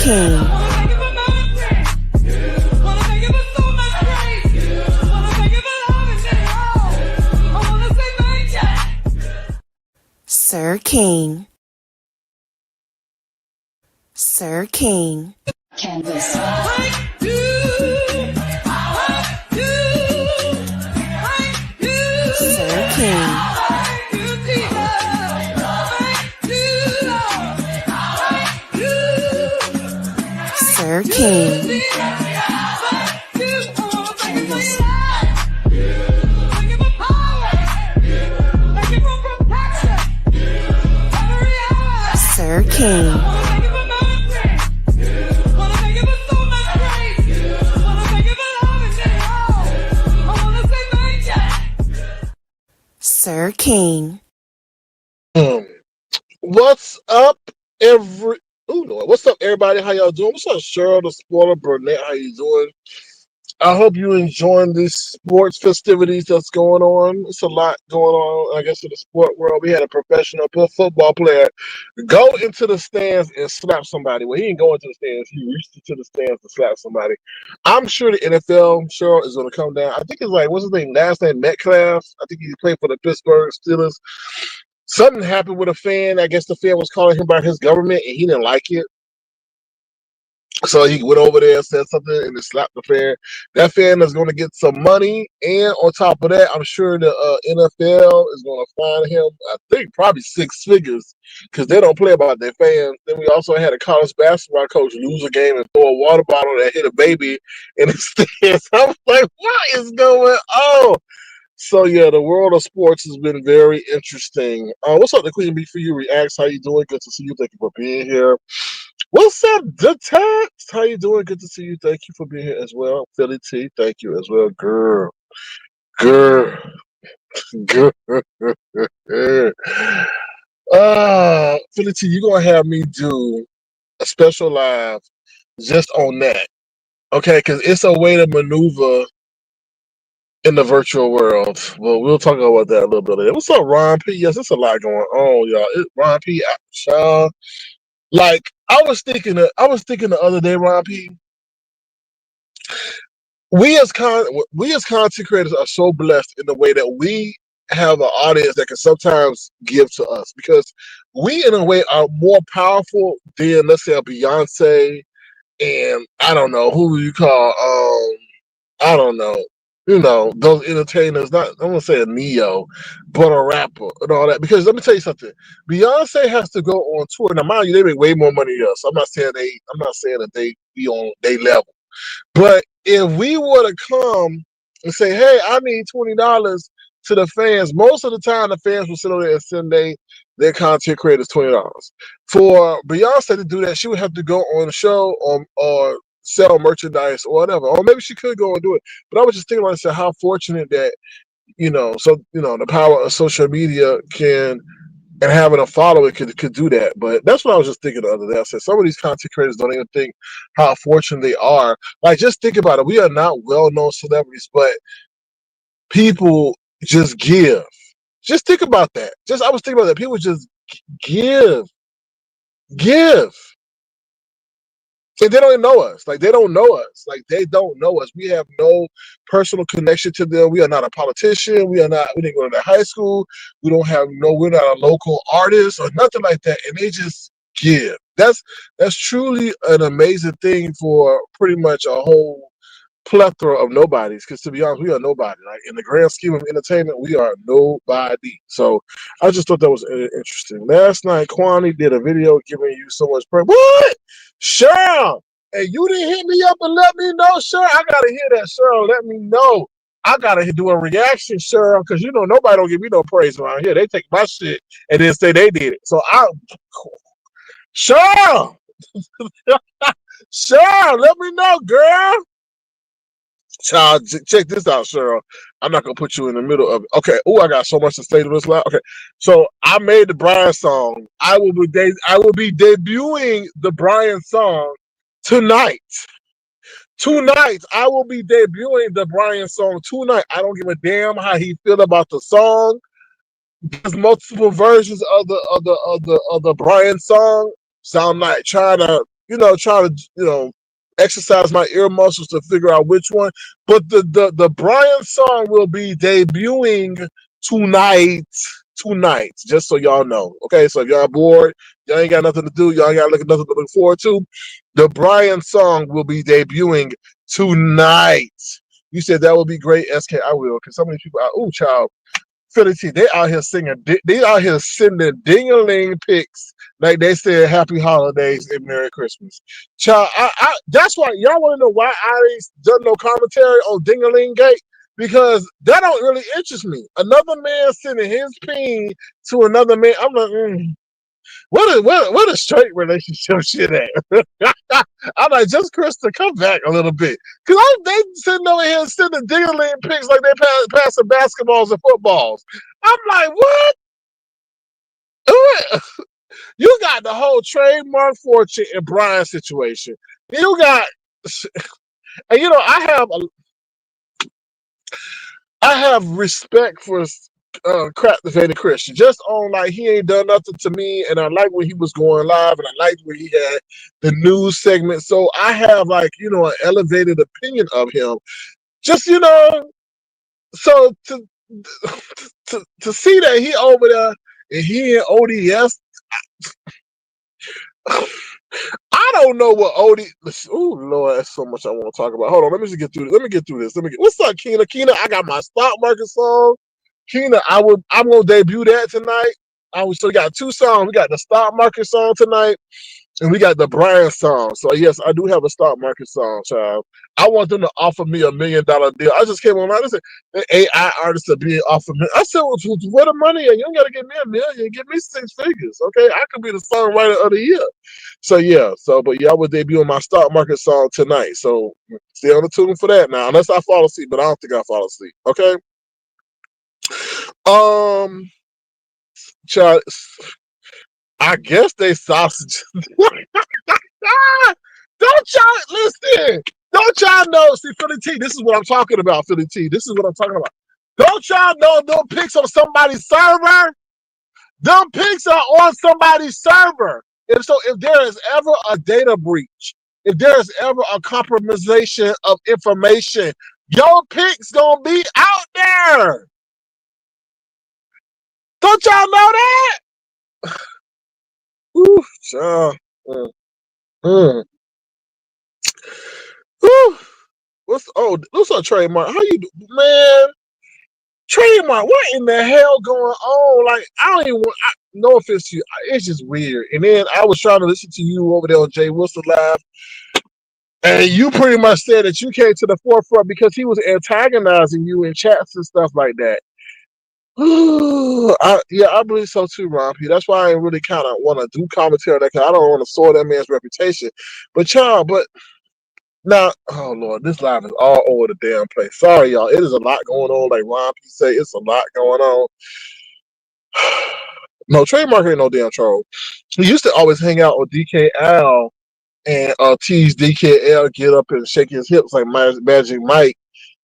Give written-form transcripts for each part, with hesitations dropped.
King. Sir King. Sir King. Canvas. Sir King. Sir King. Canvas. Sir King. Sir King. What's up, what's up, everybody? How y'all doing? What's up, Cheryl, the spoiler, Burnett? How you doing? I hope you enjoying these sports festivities that's going on. It's a lot going on, I guess, in the sport world. We had a professional football player go into the stands and slap somebody. Well, he didn't go into the stands. He reached into the stands to slap somebody. I'm sure the NFL, Cheryl, is going to come down. I think it's like, what's his name? Last name Metcalf. I think he played for the Pittsburgh Steelers. Something happened with a fan. I guess the fan was calling him by his government, and he didn't like it. So he went over there, said something, and then slapped the fan. That fan is going to get some money, and on top of that, I'm sure the NFL is going to fine him. I think probably 6 figures because they don't play about their fans. Then we also had a college basketball coach lose a game and throw a water bottle that hit a baby in the stands. I was like, what is going on? So yeah, the world of sports has been very interesting. What's up, the Queen Bee for you? Reacts, how you doing? Good to see you. Thank you for being here. What's up, the text? How you doing? Good to see you. Thank you for being here as well. Philly T, thank you as well. Girl. Philly T, you're gonna have me do a special live just on that. Okay, because it's a way to maneuver in the virtual world. Well, we'll talk about that a little bit later. What's up, Ron P? Yes, there's a lot going on, y'all. Ron P, Sean. Like I was thinking the other day, Ron P. We as content creators are so blessed in the way that we have an audience that can sometimes give to us because we, in a way, are more powerful than, let's say, a Beyonce and I don't know who you call I don't know. Those entertainers, not I'm gonna say a Neo, but a rapper and all that. Because let me tell you something. Beyonce has to go on tour. Now, mind you, they make way more money than us. I'm not saying that they be on their level. But if we were to come and say, hey, I need $20 to the fans, most of the time the fans will sit over there and send their content creators $20. For Beyonce to do that, she would have to go on a show or sell merchandise or whatever. Or maybe she could go and do it. But I was just thinking about it, said how fortunate that, the power of social media can and having a following could do that. But that's what I was just thinking the other day. I said some of these content creators don't even think how fortunate they are. Like, just think about it. We are not well-known celebrities, but people just give. Just think about that. I was thinking about that. People just give. And they don't even know us. Like, they don't know us. Like, they don't know us. We have no personal connection to them. We are not a politician. We didn't go to that high school. We're not a local artist or nothing like that. And they just give. That's truly an amazing thing for pretty much a whole plethora of nobodies. Because to be honest, we are nobody. Like, in the grand scheme of entertainment, we are nobody. So I just thought that was interesting. Last night, Kwani did a video giving you so much praise. What? Cheryl, and you didn't hit me up and let me know, Cheryl. I gotta hear that, Cheryl. Let me know. I gotta do a reaction, Cheryl, because nobody don't give me no praise around here. They take my shit and then say they did it. So Cheryl, Cheryl, let me know, girl. Child, check this out, Cheryl. I'm not gonna put you in the middle of it. Okay. Oh, I got so much to say to this live. Okay. So I made the Brian song. I will be debuting the Brian song tonight. Tonight, I will be debuting the Brian song tonight. I don't give a damn how he feel about the song. There's multiple versions of the Brian song. Sound like trying to try to, exercise my ear muscles to figure out which one. But the Brian song will be debuting tonight. Tonight, just so y'all know. Okay, so if y'all bored, y'all ain't got nothing to do, y'all ain't got nothing to look forward to. The Brian song will be debuting tonight. You said that would be great, SK. I will, because some of these people are, ooh, child. Philly T, they out here singing, they out here sending ding-a-ling pics like they said Happy Holidays and Merry Christmas. Child, that's why y'all want to know why I ain't done no commentary on Ding-a-ling Gate, because that don't really interest me. Another man sending his peen to another man, I'm like, what a straight relationship shit at? I'm like, just Krista, come back a little bit. Because they sitting over here sending ding-a-ling pics like they passing basketballs and footballs. I'm like, what? You got the whole trademark Fortune and Brian situation. You got, and I have respect for Captivated Christian. Just on like he ain't done nothing to me, and I like when he was going live, and I liked when he had the news segment. So I have like an elevated opinion of him. Just so to see that he over there and he in ODS, I don't know what Oh Lord, that's so much I want to talk about. Hold on, let me just get through this. Let me get through this. What's up, Keena? Keena, I got my stock market song. Keena, I'm gonna debut that tonight. So we got two songs. We got the stock market song tonight, and we got the Brian song. So yes, I do have a stock market song, child. I want them to offer me $1 million deal. I just came online. I said the AI artists are being offered me. I said, well, where the money at? You don't gotta give me $1 million. Give me 6 figures. Okay, I could be the songwriter of the year. So yeah, but I will debut my stock market song tonight. So stay on the tune for that now. Unless I fall asleep, but I don't think I fall asleep. Okay. Um, child, I guess they sausage. Don't y'all listen? Don't y'all know? See, Philly T, this is what I'm talking about. Philly T, this is what I'm talking about. Don't y'all know them pics on somebody's server? Them pics are on somebody's server. If there is ever a data breach, if there is ever a compromisation of information, your pics gonna be out there. Don't y'all know that? Ooh, child. Mm. Ooh. What's up, Trademark? How you do, man? Trademark, what in the hell going on? Like, I don't even want, no offense to you, it's just weird. And then I was trying to listen to you over there on Jay Wilson Live, and you pretty much said that you came to the forefront because he was antagonizing you in chats and stuff like that. I believe so too, Ron P. That's why I ain't really kind of want to do commentary on that, because I don't want to soil that man's reputation. But now, oh Lord, this live is all over the damn place. Sorry, y'all. It is a lot going on. Like Ron P say, it's a lot going on. No, Trademark ain't no damn troll. He used to always hang out with DKL and tease DKL, get up and shake his hips like Magic Mike,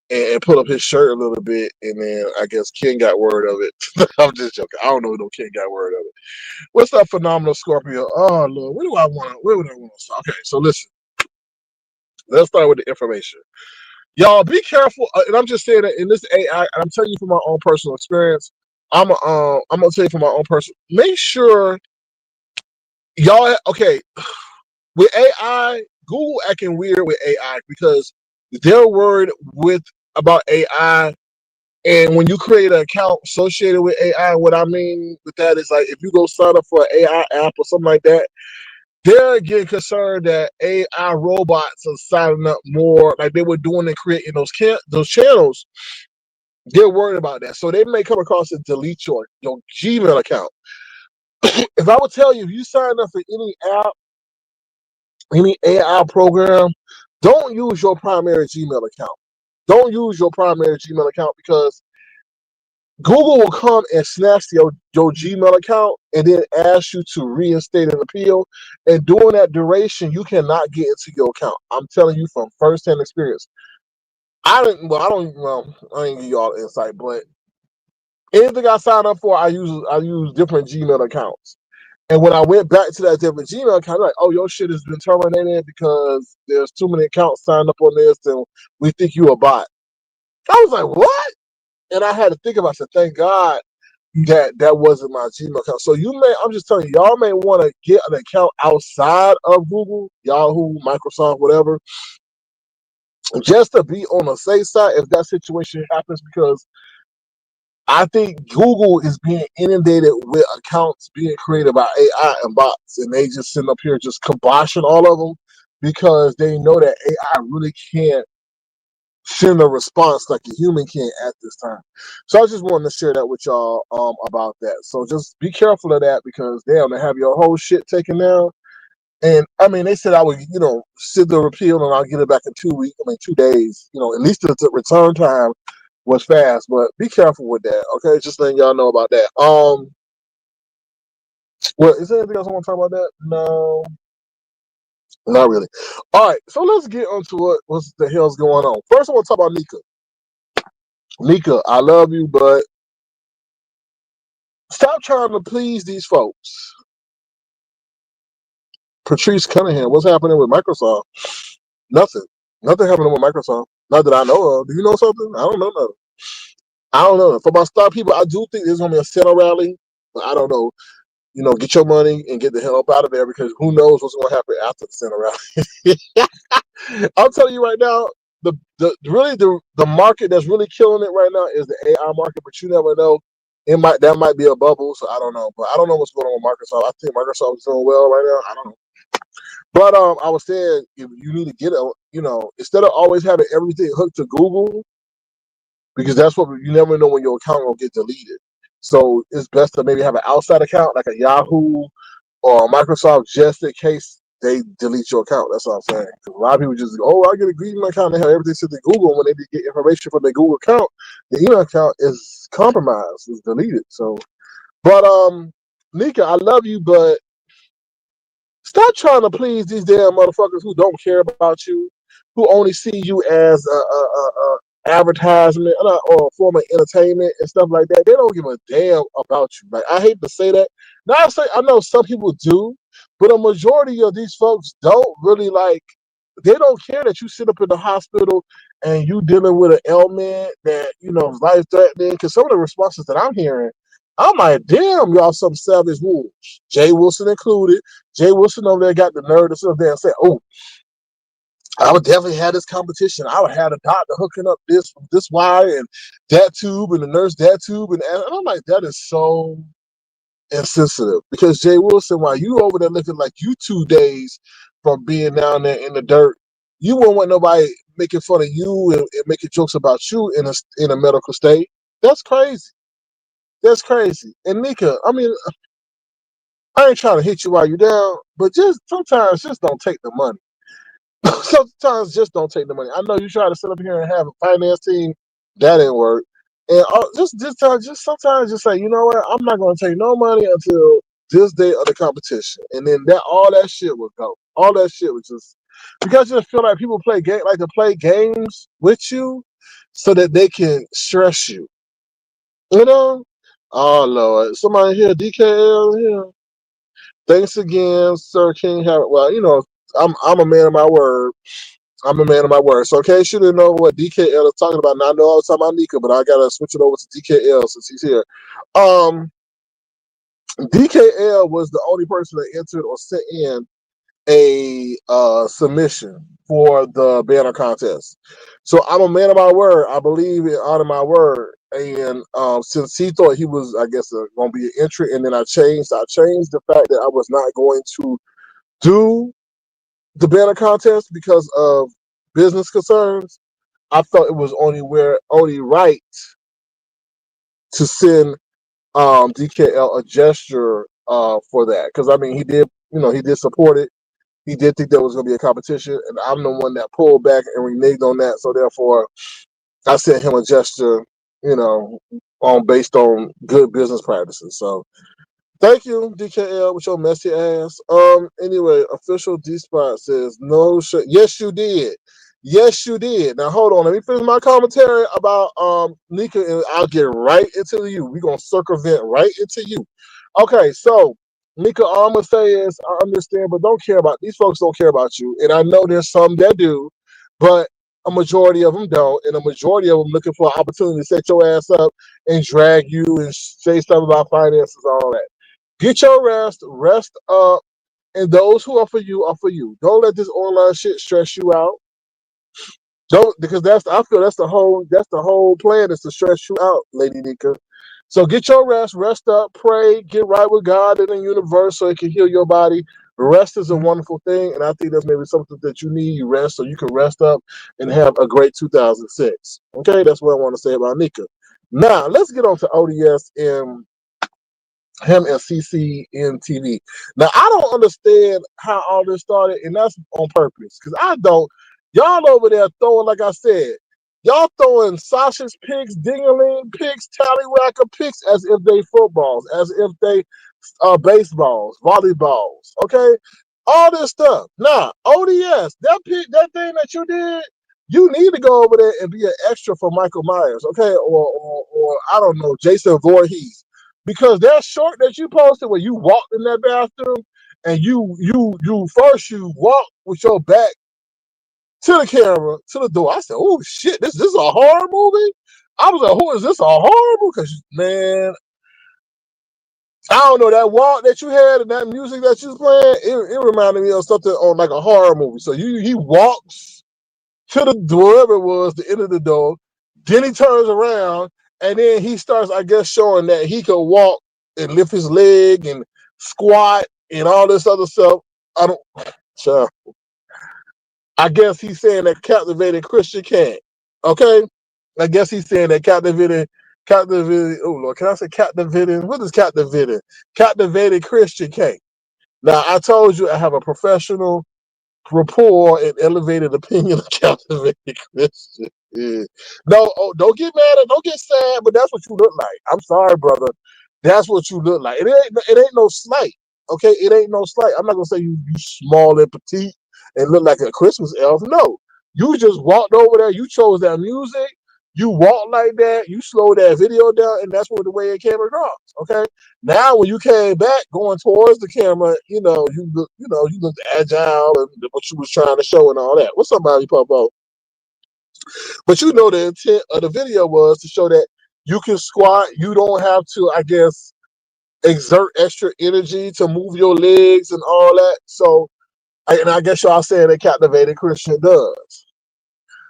and put up his shirt a little bit. And then I guess Ken got word of it. I'm just joking. I don't know if no Ken got word of it. What's up, Phenomenal Scorpio? Oh Lord, where would I want to start? Okay, so listen. Let's start with the information. Y'all be careful, and I'm just saying that in this AI, I'm telling you from my own personal experience. I'm gonna tell you from my own personal. Make sure y'all okay with AI. Google acting weird with AI because they're worried about AI. And when you create an account associated with AI, what I mean with that is like if you go sign up for an AI app or something like that, they're getting concerned that AI robots are signing up more like they were doing and creating those channels. They're worried about that. So they may come across and delete your Gmail account. If I would tell you, if you sign up for any app, any AI program, don't use your primary Gmail account. Don't use your primary Gmail account because Google will come and snatch your Gmail account and then ask you to reinstate an appeal. And during that duration, you cannot get into your account. I'm telling you from firsthand experience. I didn't give you all the insight, but anything I sign up for, I use different Gmail accounts. And when I went back to that different Gmail account, like, oh, your shit has been terminated because there's too many accounts signed up on this, and we think you a bot. I was like, what? And I had to think about it. I said, thank God that wasn't my Gmail account. So I'm just telling you, y'all may want to get an account outside of Google, Yahoo, Microsoft, whatever, just to be on the safe side if that situation happens, because I think Google is being inundated with accounts being created by AI and bots, and they just sitting up here just kiboshing all of them because they know that AI really can't send a response like a human can at this time. So I just wanted to share that with y'all about that. So just be careful of that, because damn, they have your whole shit taken down. And I mean, they said I would, sit the repeal and I'll get it back in 2 weeks. I mean, 2 days. At least the return time was fast. But be careful with that, okay? Just letting y'all know about that. Well, is there anything else I want to talk about that? No, not really. All right, so let's get onto what the hell's going on. First, I want to talk about Nyca. Nyca, I love you, but stop trying to please these folks. Patrice Cunningham, what's happening with Microsoft? Nothing. Nothing happening with Microsoft. Not that I know of. Do you know something? I don't know nothing. I don't know. For my star people, I do think there's going to be a Senate rally, but I don't know. Get your money and get the hell up out of there, because who knows what's going to happen after the Senate rally. I'll tell you right now, the market that's really killing it right now is the AI market, but you never know. That might be a bubble, so I don't know. But I don't know what's going on with Microsoft. I think Microsoft is doing well right now. I don't know. But I was saying, if you need to get instead of always having everything hooked to Google, because that's what you never know when your account will get deleted. So it's best to maybe have an outside account like a Yahoo or Microsoft, just in case they delete your account. That's what I'm saying. 'Cause a lot of people just go, oh, I get a Gmail account. They have everything sent to Google. When they get information from their Google account, the email account is compromised, is deleted. So, but Nyca, I love you, but stop trying to please these damn motherfuckers who don't care about you, who only see you as a advertisement or a form of entertainment and stuff like that. They don't give a damn about you. Like, I hate to say that. Now I know some people do, but a majority of these folks don't really like. They don't care that you sit up in the hospital and you dealing with an ailment that is life threatening. Because some of the responses that I'm hearing, I'm like, damn, y'all some savage wolves. Jay Wilson included. Jay Wilson over there got the nerve to sit up there and say, oh, I would definitely have this competition. I would have the doctor hooking up this wire and that tube and the nurse that tube. And I'm like, that is so insensitive. Because Jay Wilson, while you over there looking like you 2 days from being down there in the dirt, you won't want nobody making fun of you and making jokes about you in a medical state. That's crazy. That's crazy. And Nyca, I mean, I ain't trying to hit you while you're down, but sometimes just don't take the money. Sometimes just don't take the money. I know you try to sit up here and have a finance team, that didn't work. And sometimes just say, you know what, I'm not going to take no money until this day of the competition, and then all that shit would go. All that shit would just, because you just feel like people like to play games with you, so that they can stress you. You know? Oh Lord, somebody here, DKL here. Thanks again, Sir King. Well, I'm a man of my word. I'm a man of my word. So in case you didn't know what DKL is talking about, now I know I was talking about Nyca, but I gotta switch it over to DKL since he's here. DKL was the only person that entered or sent in a submission for the banner contest. So I'm a man of my word. I believe in honor my word. And since he thought he was, I guess, going to be an entry, and then I changed the fact that I was not going to do the banner contest because of business concerns. I felt it was only right to send DKL a gesture for that, because I mean he did support it. He did think there was going to be a competition, and I'm the one that pulled back and reneged on that. So therefore, I sent him a gesture, based on good business practices. So thank you, DKL, with your messy ass. Anyway, official D Spot says no shit. Yes, you did. Yes, you did. Now hold on. Let me finish my commentary about Nyca, and I'll get right into you. We're gonna circumvent right into you. Okay, so Nyca, all I'm gonna say is I understand, but don't care about these folks. Don't care about you, and I know there's some that do, but a majority of them don't, and a majority of them looking for an opportunity to set your ass up and drag you and say stuff about finances, all that. Get your rest up, and those who are for you are for you. Don't let this online shit stress you out. Don't because I feel that's the whole plan is to stress you out, Lady Nika. So get your rest up, pray, get right with God and the universe so it can heal your body. Rest is a wonderful thing, and I think that's maybe something that you need. You rest so you can rest up and have a great 2006. Okay, that's what I want to say about Nika. Now let's get on to ODS and him and CC in TV. Now I don't understand how all this started, and that's on purpose because I don't. Y'all over there throwing, like I said, y'all throwing sausage picks, dingaling picks, tallywhacker picks as if they footballs, as if they baseballs, volleyballs. Okay, all this stuff. Now ODS, that thing that you did. You need to go over there and be an extra for Michael Myers, okay, or I don't know, Jason Voorhees, because that short that you posted where you walked in that bathroom and you first you walk with your back to the camera to the door. I said, "Oh shit, this is a horror movie." I was like, "Who is this a horror movie?" Because man, I don't know that walk that you had and that music that you was playing. It reminded me of something on like a horror movie. So he walks to the door, wherever it was, the end of the door. Then he turns around and then he starts, I guess, showing that he can walk and lift his leg and squat and all this other stuff. I don't. Sure. I guess he's saying that captivated Christian can't. Okay. I guess he's saying that captivated. Oh Lord, can I say captivating? What is captivating? Captivated Christian can't. Now I told you I have a professional rapport and elevated opinion of captivated Christian. Yeah. No, don't get mad or don't get sad, but that's what you look like. I'm sorry, brother. That's what you look like. It ain't no slight. Okay, it ain't no slight. I'm not gonna say you small and petite and look like a Christmas elf. No, you just walked over there. You chose that music. You walked like that. You slowed that video down, and that's what the way it came across. Okay. Now, when you came back going towards the camera, you looked agile and what you was trying to show and all that. What's up, Bobby Popo? But you know the intent of the video was to show that you can squat. You don't have to, I guess, exert extra energy to move your legs and all that. So, and I guess y'all saying that captivated Christian does.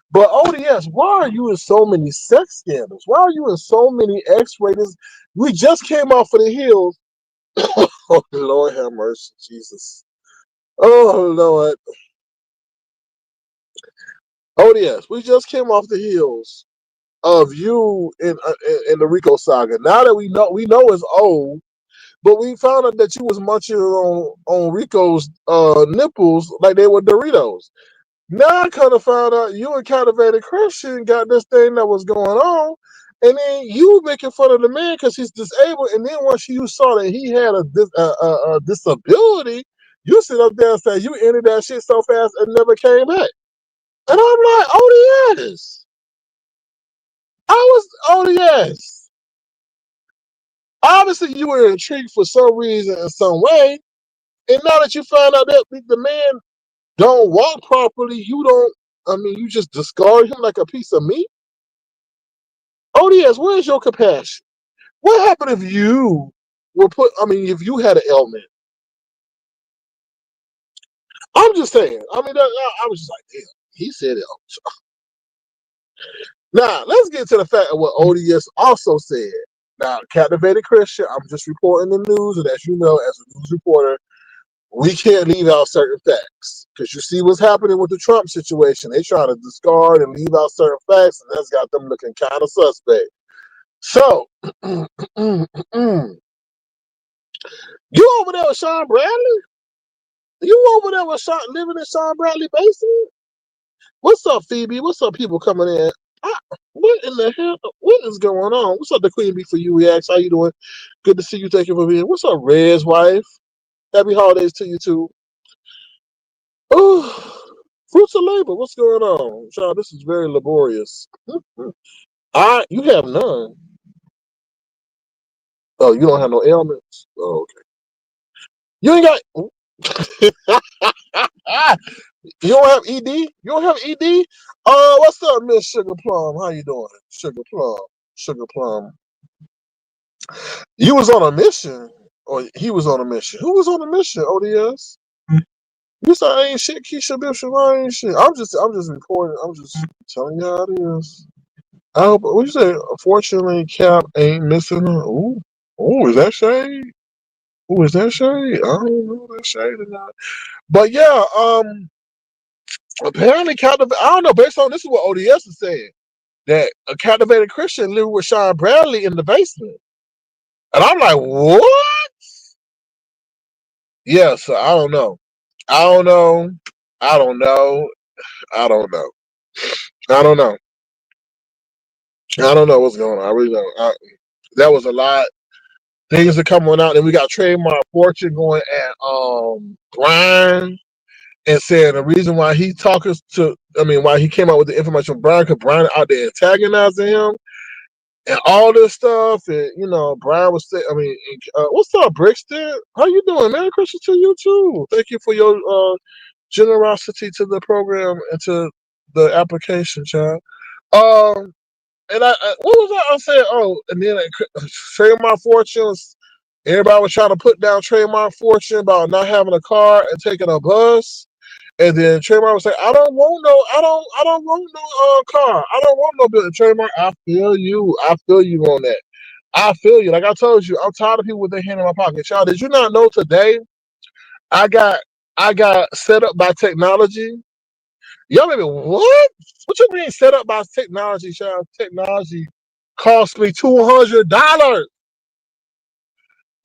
But ODS, why are you in so many sex scandals? Why are you in so many X-rated? We just came off of the hills. Oh Lord, have mercy, Jesus. Oh Lord. ODS, we just came off the heels of you in the Rico saga. Now that we know it's old, but we found out that you was munching on Rico's nipples like they were Doritos. Now I kind of found out you and Captivated Christian got this thing that was going on, and then you making fun of the man because he's disabled, and then once you saw that he had a disability, you sit up there and say you ended that shit so fast and never came back. And I'm like, ODS. I was ODS. Obviously, you were intrigued for some reason in some way, and now that you found out that the man don't walk properly, you don't. I mean, you just discard him like a piece of meat. ODS, where's your compassion? What happened if you were put? I mean, if you had an ailment? I'm just saying. I mean, I was just like, damn. He said it. Now, let's get to the fact of what ODS also said. Now, Captivated Christian, I'm just reporting the news, and as you know, as a news reporter, we can't leave out certain facts because you see what's happening with the Trump situation. They try to discard and leave out certain facts, and that's got them looking kind of suspect. So, you over there with Sean Bradley? You over there with Sean, living in Sean Bradley basement? What's up, Phoebe? What's up, people coming in? What in the hell? What is going on? What's up, the Queen Bee for you, Reacts? How you doing? Good to see you. Thank you for being. What's up, Red's wife? Happy holidays to you too. Oh, fruits of labor. What's going on, Sean? This is very laborious. You have none. Oh, you don't have no ailments. Oh, okay. You ain't got. You don't have ED? You don't have ED? What's up, Miss Sugar Plum? How you doing? Sugar Plum. Sugar Plum. You was on a mission, or he was on a mission. Who was on a mission? ODS. You said I ain't shit. Keisha Bishop, I ain't shit. I'm just reporting. I'm just telling you how it is. I hope. What you say? Unfortunately, Cap ain't missing her. Ooh, ooh, is that shade? Ooh, is that shade? I don't know if that's shade or not. But yeah, apparently captive. I don't know. Based on this is what ODS is saying that a captivated Christian lived with Sean Bradley in the basement, and I'm like, what? Yeah, so I don't know. I don't know. I don't know. I don't know. I don't know. I don't know what's going on. I really don't. That was a lot. Things are coming out, and we got Trademark Fortune going at Brian and saying the reason why he talking to, I mean, why he came out with the information from Brian, because Brian out there antagonizing him and all this stuff, and you know, Brian was saying, I mean, what's up, Brixton? How you doing, man? Christian to you too. Thank you for your generosity to the program and to the application, child. Um, and what was I saying? Oh, and then Trademark Fortunes. Everybody was trying to put down Trademark Fortune about not having a car and taking a bus. And then Trademark was like, I don't want no car. I don't want no building. Trademark, I feel you. I feel you on that. I feel you. Like I told you, I'm tired of people with their hand in my pocket. Child, did you not know today I got set up by technology? Y'all maybe what? What you mean set up by technology, child? Technology cost me $200.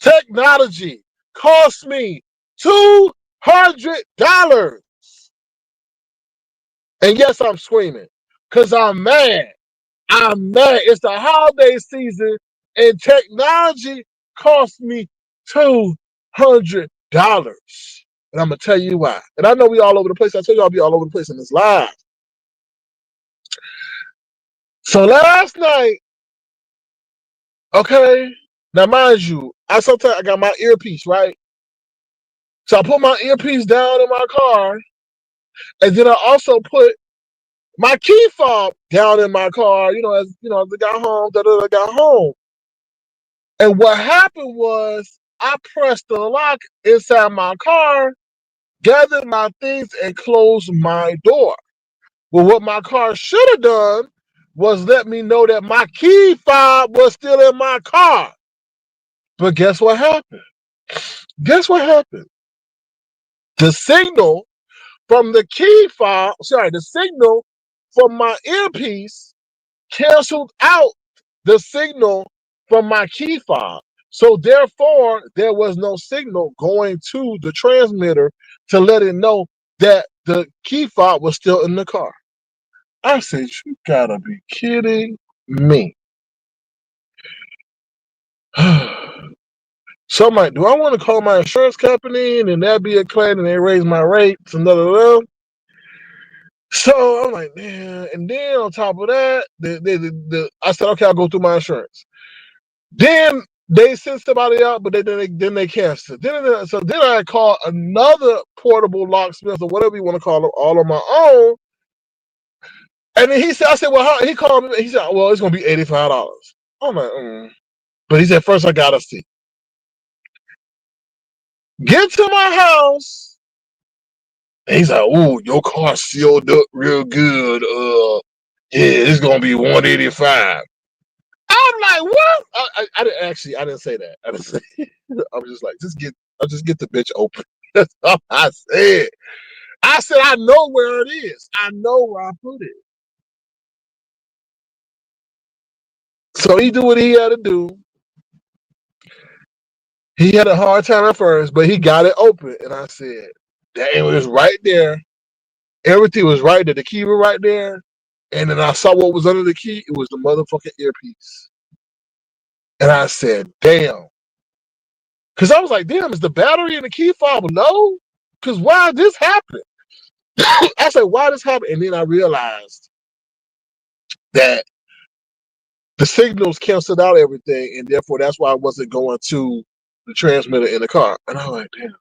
Technology cost me $200. And yes, I'm screaming because I'm mad. I'm mad. It's the holiday season and technology cost me $200. And I'm going to tell you why. And I know we all over the place. I tell you I'll be all over the place in this live. So last night, okay, now mind you, I got my earpiece, right? So I put my earpiece down in my car, and then I also put my key fob down in my car, as I got home, got home. And what happened was I pressed the lock inside my car, gathered my things, and closed my door. Well, what my car should have done was let me know that my key fob was still in my car. But guess what happened? Guess what happened? The signal from the the signal from my earpiece canceled out the signal from my key fob. So therefore, there was no signal going to the transmitter to let it know that the key fob was still in the car. I said, you gotta be kidding me. So I'm like, do I want to call my insurance company and then that'd be a claim and they raise my rates and So I'm like, man, and then on top of that, I said, okay, I'll go through my insurance. Then they sent somebody out, but then they canceled. Then I called another portable locksmith or whatever you want to call them, all on my own. And then I said, well, he called me. He said, well, it's gonna be $85. I'm like, But he said, first I gotta see. Get to my house. And he's like, ooh, your car sealed up real good. Yeah, it's gonna be $185. I'm like, what? I didn't say that. I didn't say. I'm just like, I'll just get the bitch open. That's all I said. I said, I know where it is. I know where I put it. So he do what he had to do. He had a hard time at first, but he got it open. And I said, dang, it was right there. Everything was right there. The key was right there. And then I saw what was under the key. It was the motherfucking earpiece. And I said, damn. Because I was like, damn, is the battery in the key fob low? Because why did this happen? I said, why this happen? And then I realized that the signals canceled out everything, and therefore that's why I wasn't going to the transmitter in the car. And I was like, damn.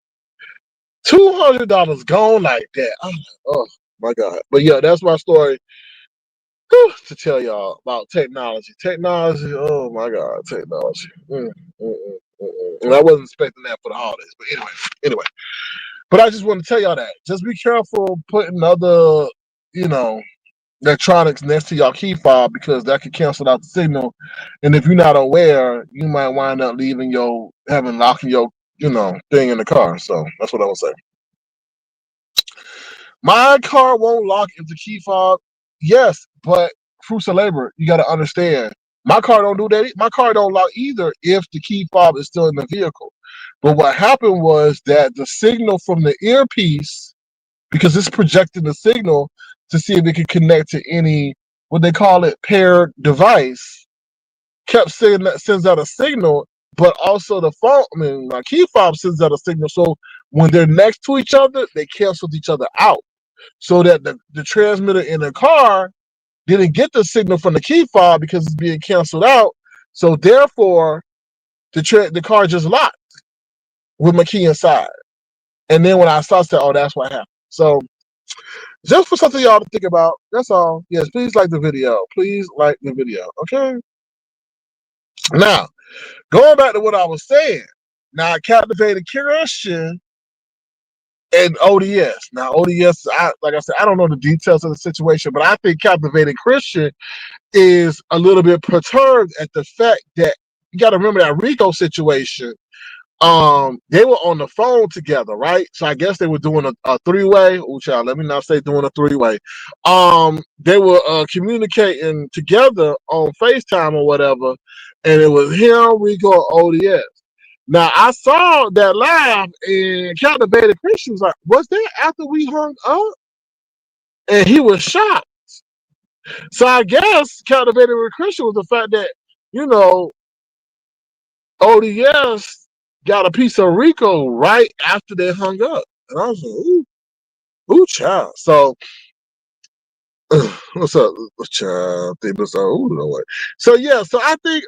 $200 gone like that. Oh my God. But yeah, that's my story to tell y'all about technology. Technology, oh my God, technology. And I wasn't expecting that for the holidays. But anyway. But I just want to tell y'all that. Just be careful putting other, you know, electronics next to your key fob because that could cancel out the signal. And if you're not aware, you might wind up locking your, thing in the car. So that's what I would say. My car won't lock if the key fob. Yes, but fruits of labor, you got to understand. My car don't do that. My car don't lock either if the key fob is still in the vehicle. But what happened was that the signal from the earpiece, because it's projecting the signal to see if it can connect to any, what they call it, paired device, kept saying that sends out a signal, but also the phone, my key fob sends out a signal. So when they're next to each other, they canceled each other out. So that the transmitter in the car didn't get the signal from the key fob because it's being canceled out. So therefore, the car just locked with my key inside. And then when I saw that, oh, that's what happened. So just for something y'all to think about, that's all. Yes, please like the video. Please like the video. Okay. Now, going back to what I was saying. Now, I captivated Christian and ODS. Now, ODS, like I said, I don't know the details of the situation, but I think captivated Christian is a little bit perturbed at the fact that you got to remember that Rico situation. They were on the phone together, right? So I guess they were doing a three-way. Oh, child, let me not say doing a three-way. They were communicating together on FaceTime or whatever, and it was him, Rico, ODS. Now I saw that live, and captivated Christian was like, "Was that after we hung up?" And he was shocked. So I guess captivated with Christian was the fact that ODS got a piece of Rico right after they hung up. And I was like, ooh, child. So, what's up, child? So, yeah, so I think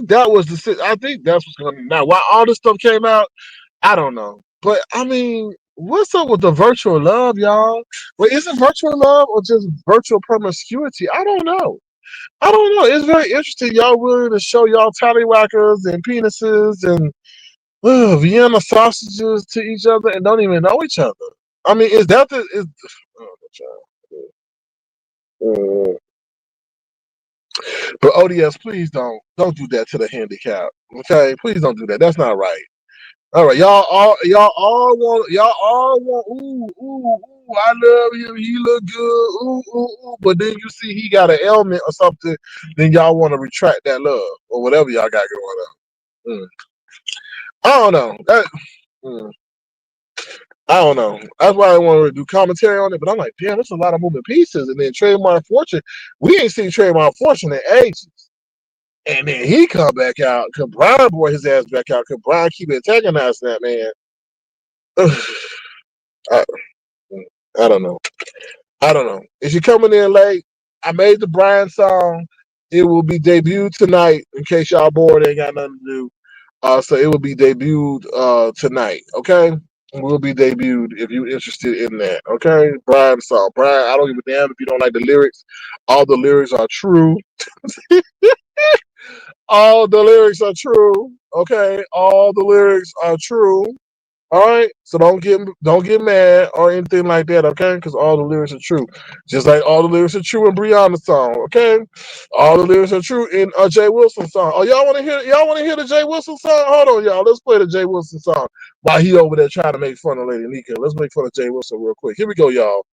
that was I think that's what's going on. Now, why all this stuff came out, I don't know. But, I mean, what's up with the virtual love, y'all? Wait, is it virtual love or just virtual promiscuity? I don't know. It's very interesting. Y'all willing to show y'all tallywhackers and penises and Vienna sausages to each other and don't even know each other. I mean, is that the is? Uh, but ODS, please don't do that to the handicap. Okay, please don't do that. That's not right. All right, y'all all want. Ooh, I love him. He look good. Ooh. But then you see he got an ailment or something. Then y'all want to retract that love or whatever y'all got going on. I don't know. I don't know. That's why I want to do commentary on it. But I'm like, damn, there's a lot of moving pieces. And then Trademark Fortune, we ain't seen Trademark Fortune in ages. And then he come back out. Cause Brian brought his ass back out. Cause Brian keep antagonizing that man. I, I don't know. If you're coming in late, I made the Brian song. It will be debuted tonight. In case y'all bored, ain't got nothing to do. So it will be debuted tonight. Okay. It will be debuted if you're interested in that. Okay. Brian's song. Brian, I don't give a damn if you don't like the lyrics. All the lyrics are true. All the lyrics are true. Okay. All the lyrics are true. All right, so don't get mad or anything like that, okay? Because all the lyrics are true, just like all the lyrics are true in Brianna's song, okay? All the lyrics are true in Jay Wilson song. Oh, y'all want to hear the Jay Wilson song? Hold on, y'all. Let's play the Jay Wilson song while he over there trying to make fun of Lady Nyca. Let's make fun of Jay Wilson real quick. Here we go, y'all.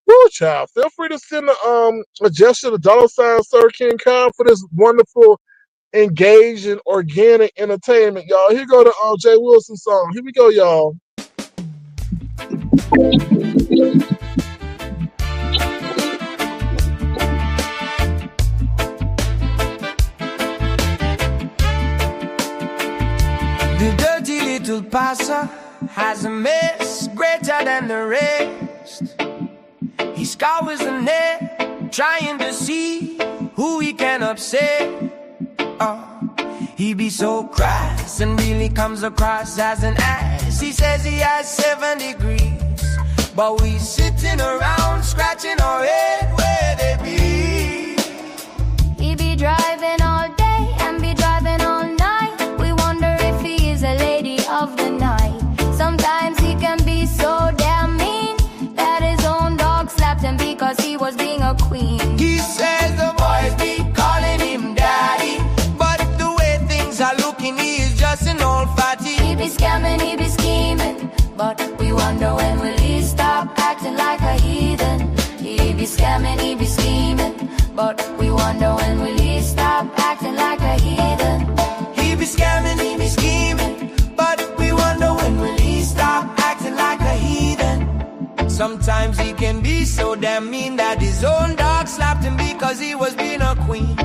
Woo, child. Feel free to send a gesture, the $ Sir King Khan for this wonderful, engaged and organic entertainment, y'all. Here go the Jay Wilson song. Here we go, y'all. The dirty little passer has a mess greater than the rest. He scours the net, trying to see who he can upset. He be so crass and really comes across as an ass. He says he has 7 degrees, but we sitting around scratching our head where they be. He be driving all day and be driving all night. We wonder if he is a lady of the night. Sometimes he can be so damn mean that his own dog slapped him because he was being a queen. He says the boys be calling him daddy, but the way things are looking, he is just an old fatty. He be scamming, he be scheming, but we wonder when will he stop acting like a heathen. He be scamming, he be scheming, but we wonder when will he stop acting like a heathen. He be scamming, he be scheming, but we wonder when will he stop acting like a heathen. Sometimes he can be so damn mean that his own dog slapped him because he was being a queen.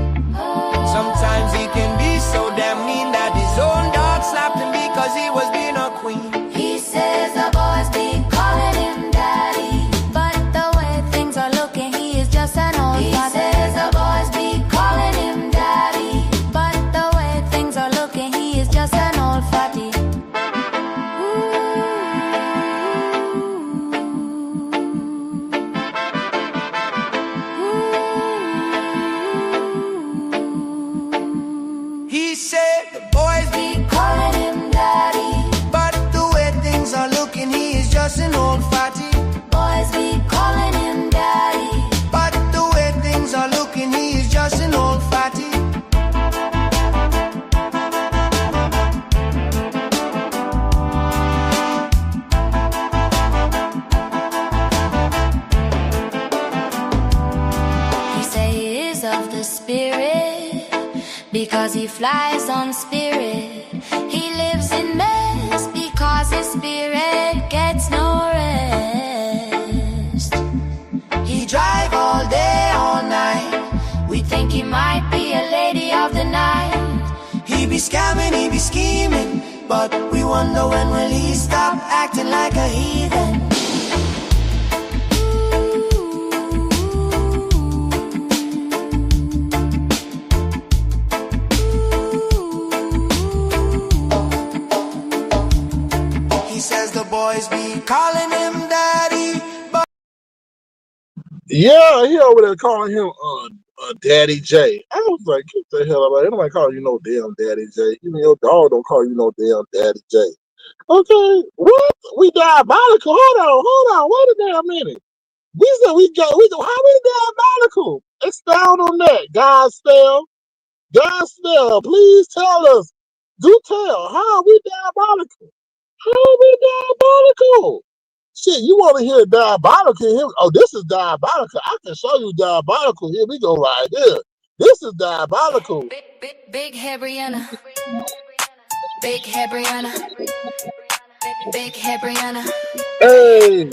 Sometimes he can be so damn mean that his own dog slapped him because he was being a queen. He says the boys be calling him daddy, but the way things are looking, he is just an old fatty. He says the boys be calling him daddy, but the way things are looking, he is just an old fatty. He said the boys be Calling him daddy, but the way things are looking, he is just an old fatty. boys be calling him daddy. But the way things are looking, he is just an old fatty. He say he is of the spirit because he flies on spirit. He lives in mess because his spirit gets no rest. He drive all day, all night. We think he might be a lady of the night. He be scamming, he be scheming, but we wonder when will he stop acting like a heathen. He says the boys be calling him daddy, but Yeah, he over there calling him Daddy J. I was like, get the hell out of here. Nobody calling you no damn Daddy J. Even your dog don't call you no damn Daddy J. Okay, what? We diabolical. Hold on. Wait a damn minute. We said how we diabolical? Expound on that. Gospel, please tell us. Do tell. How are we diabolical? How are we diabolical? Shit, you want to hear diabolical? Here, oh, this is diabolical. I can show you diabolical. Here we go right here. This is diabolical. Big head Brianna. Big head Brianna. Big head Brianna. Hey,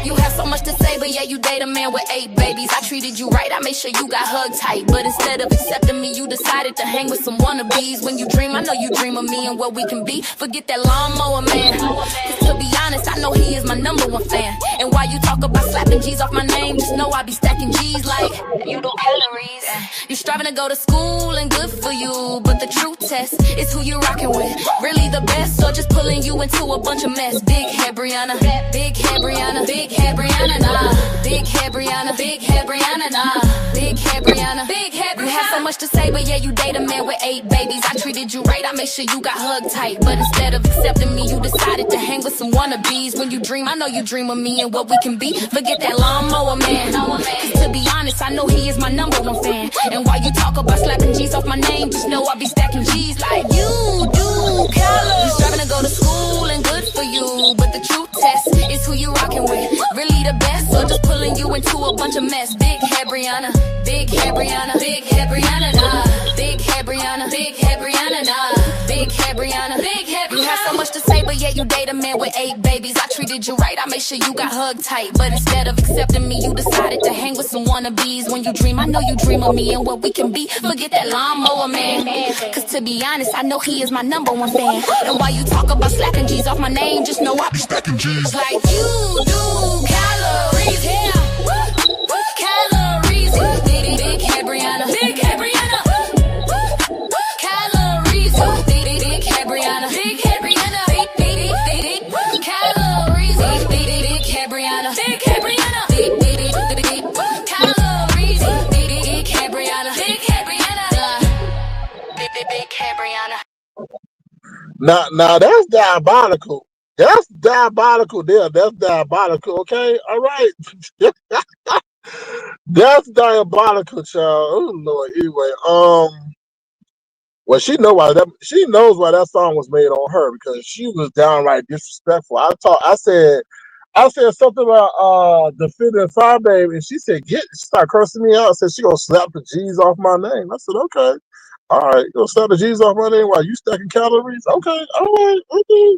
You have so much to say, but yeah, you date a man with 8 babies. I treated you right, I made sure you got hugged tight. But instead of accepting me, you decided to hang with some wannabes. When you dream, I know you dream of me and what we can be. Forget that lawnmower man. 'Cause to be honest, I know he is my #1 fan. And while you talk about slapping G's off my name, just know I be stacking G's like you do calories. You striving to go to school and good for you, but the true test is who you rocking with. Really the best, or just pulling you into a bunch of mess. Big head Brianna, big head Brianna, big head Brianna, nah. Big head Brianna, big head Brianna, nah. Big head Brianna, big head Brianna. You have so much to say, but yeah, you date a man with 8 babies. I treated you right, I made sure you got hugged tight. But instead of accepting me, you decided to hang with some wannabes. When you dream, I know you dream of me and what we can be. Forget that lawnmower man. 'Cause to be honest, I know he is my #1 fan. And while you talk about slapping G's off my name, just know I be stacking G's like you do calories. You striving to go to school and good for you, but the true test is who you rocking with. Really the best, or just pulling you into a bunch of mess. Big head Brianna, big head Brianna, big head Brianna, nah. Big head Brianna, big head Brianna, nah. Big head Brianna, big head Brianna. You have so much to say, but yeah, you date a man with 8 babies. I treated you right, I made sure you got hugged tight. But instead of accepting me, you decided to hang with some wannabes. When you dream, I know you dream of me and what we can be. Forget that lawnmower man. 'Cause to be honest, I know he is my #1 fan. And while you talk about slapping G's off my name, just know I be stacking G's like you do calories. Yeah, calories. Big head Brianna, big head Brianna. Now that's diabolical. That's diabolical there. That's diabolical. Okay. All right. That's diabolical, child. Oh Lord. Anyway, well, she knows why that song was made on her because she was downright disrespectful. I said something about defending Fire Babe, and she said, she started cursing me out. Said she gonna slap the G's off my name. I said, okay. All right, you gonna slap the G's off my name while you stacking calories? Okay, all right, okay.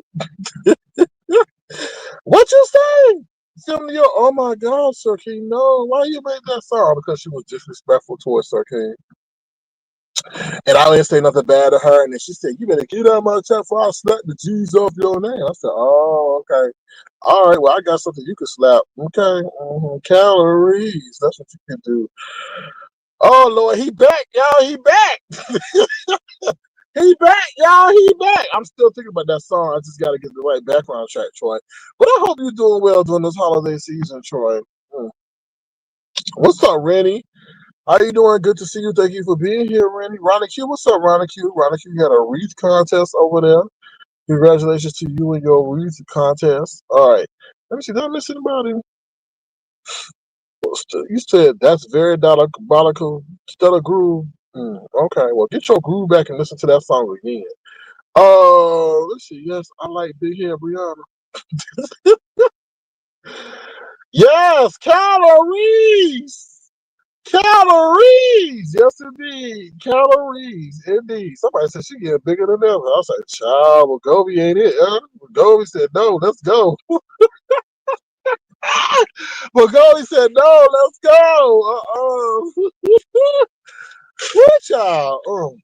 What you say? Oh my God, Sir King, no. Why you made that song? Because she was disrespectful towards Sir King. And I didn't say nothing bad to her. And then she said, you better get out of my chat before I slap the G's off your name. I said, oh, okay. All right, well, I got something you can slap. Okay. Calories. That's what you can do. Oh, Lord, he back, y'all. He back. He back, y'all. He back. I'm still thinking about that song. I just got to get the right background track, Troy. But I hope you're doing well during this holiday season, Troy. What's up, Rennie? How you doing? Good to see you. Thank you for being here, Randy. Ronnie Q, what's up, Ronnie Q? Ronnie Q, you had a wreath contest over there. Congratulations to you and your wreath contest. All right. Let me see. Did I miss anybody? You said that's very diabolical. Stellar groove. Okay. Well, get your groove back and listen to that song again. Let's see. Yes, I like Big Hair Brianna. Yes, calories. Calories, yes indeed. Calories, indeed. Somebody said she getting bigger than ever. I was like, child, Gobi ain't it, huh? Gobi said, no, let's go. Gobi said, no, let's go. What y'all?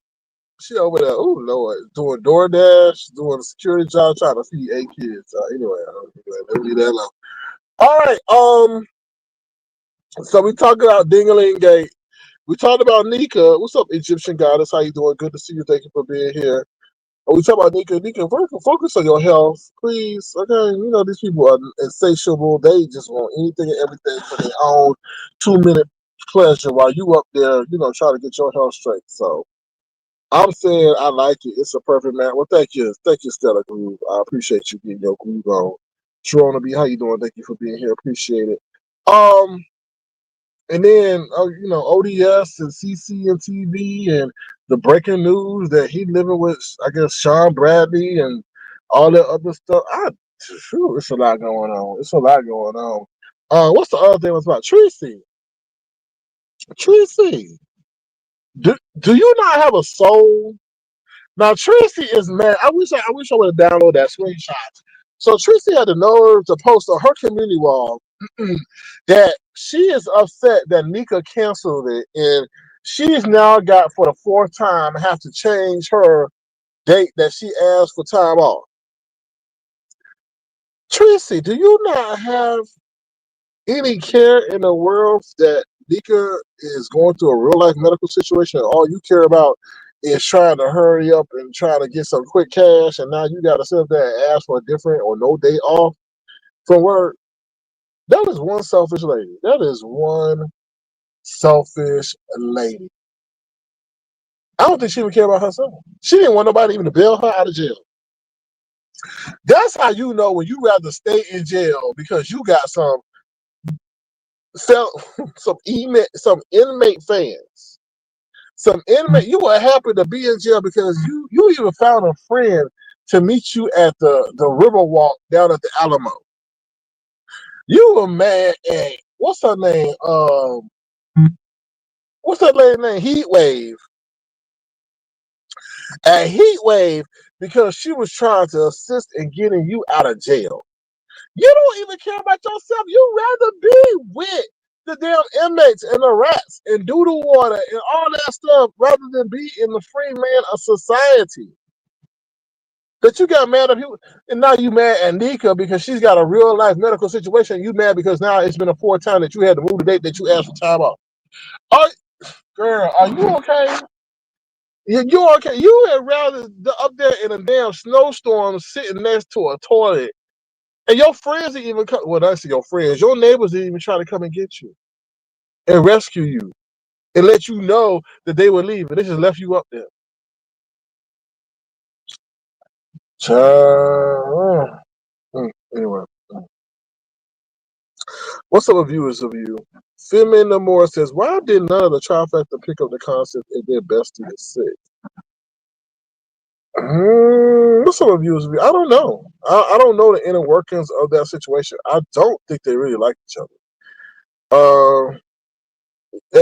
She over there, oh Lord, doing DoorDash, doing a security job, trying to feed 8 kids. Anyway, let me leave that alone. All right, so we talking about Ding-a-ling Gate. We talked about Nyca. What's up, Egyptian goddess? How you doing? Good to see you. Thank you for being here. We talk about Nyca. Nyca, focus on your health, please. Okay, you know these people are insatiable. They just want anything and everything for their own 2-minute pleasure while you up there, trying to get your health straight. So I'm saying I like it. It's a perfect match. Well, thank you, Stella Groove. I appreciate you getting your groove on. Sharona B, how you doing? Thank you for being here. Appreciate it. And then, ODS and CC and TV and the breaking news that he living with, I guess, Sean Bradley and all that other stuff. It's a lot going on. It's a lot going on. What's the other thing was about Treecey? Treecey, do you not have a soul? Now Treecey is mad. I wish I would have downloaded that screenshot. So Treecey had the nerve to post on her community wall that she is upset that Nyca canceled it, and she's now got for the 4th time have to change her date that she asked for time off. Treecey, do you not have any care in the world that Nyca is going through a real life medical situation and all you care about is trying to hurry up and trying to get some quick cash, and now you got to sit up there and ask for a different or no day off from work? That is one selfish lady. That is one selfish lady. I don't think she even care about herself. She didn't want nobody even to bail her out of jail. That's how you know when you rather stay in jail because you got some inmate fans. Some inmate, you were happy to be in jail because you even found a friend to meet you at the river walk down at the Alamo. You were mad at what's her name? What's that lady's name? Heatwave. At Heatwave because she was trying to assist in getting you out of jail. You don't even care about yourself. You rather be with the damn inmates and the rats and doodle water and all that stuff rather than be in the free man of society. That you got mad at you, and now you mad at Nyca because she's got a real life medical situation. You mad because now it's been a 4th time that you had to move the date that you asked for time off. Girl, are you okay? You okay? You had rather up there in a damn snowstorm sitting next to a toilet. And your friends didn't even come. Well, I say your friends. Your neighbors didn't even try to come and get you and rescue you and let you know that they were leaving. They just left you up there. Anyway, what's up with viewers of you? Femin No More says, why did none of the trifecta pick up the concept if their bestie is sick? What's up with viewers of you? I don't know. I don't know the inner workings of that situation. I don't think they really like each other.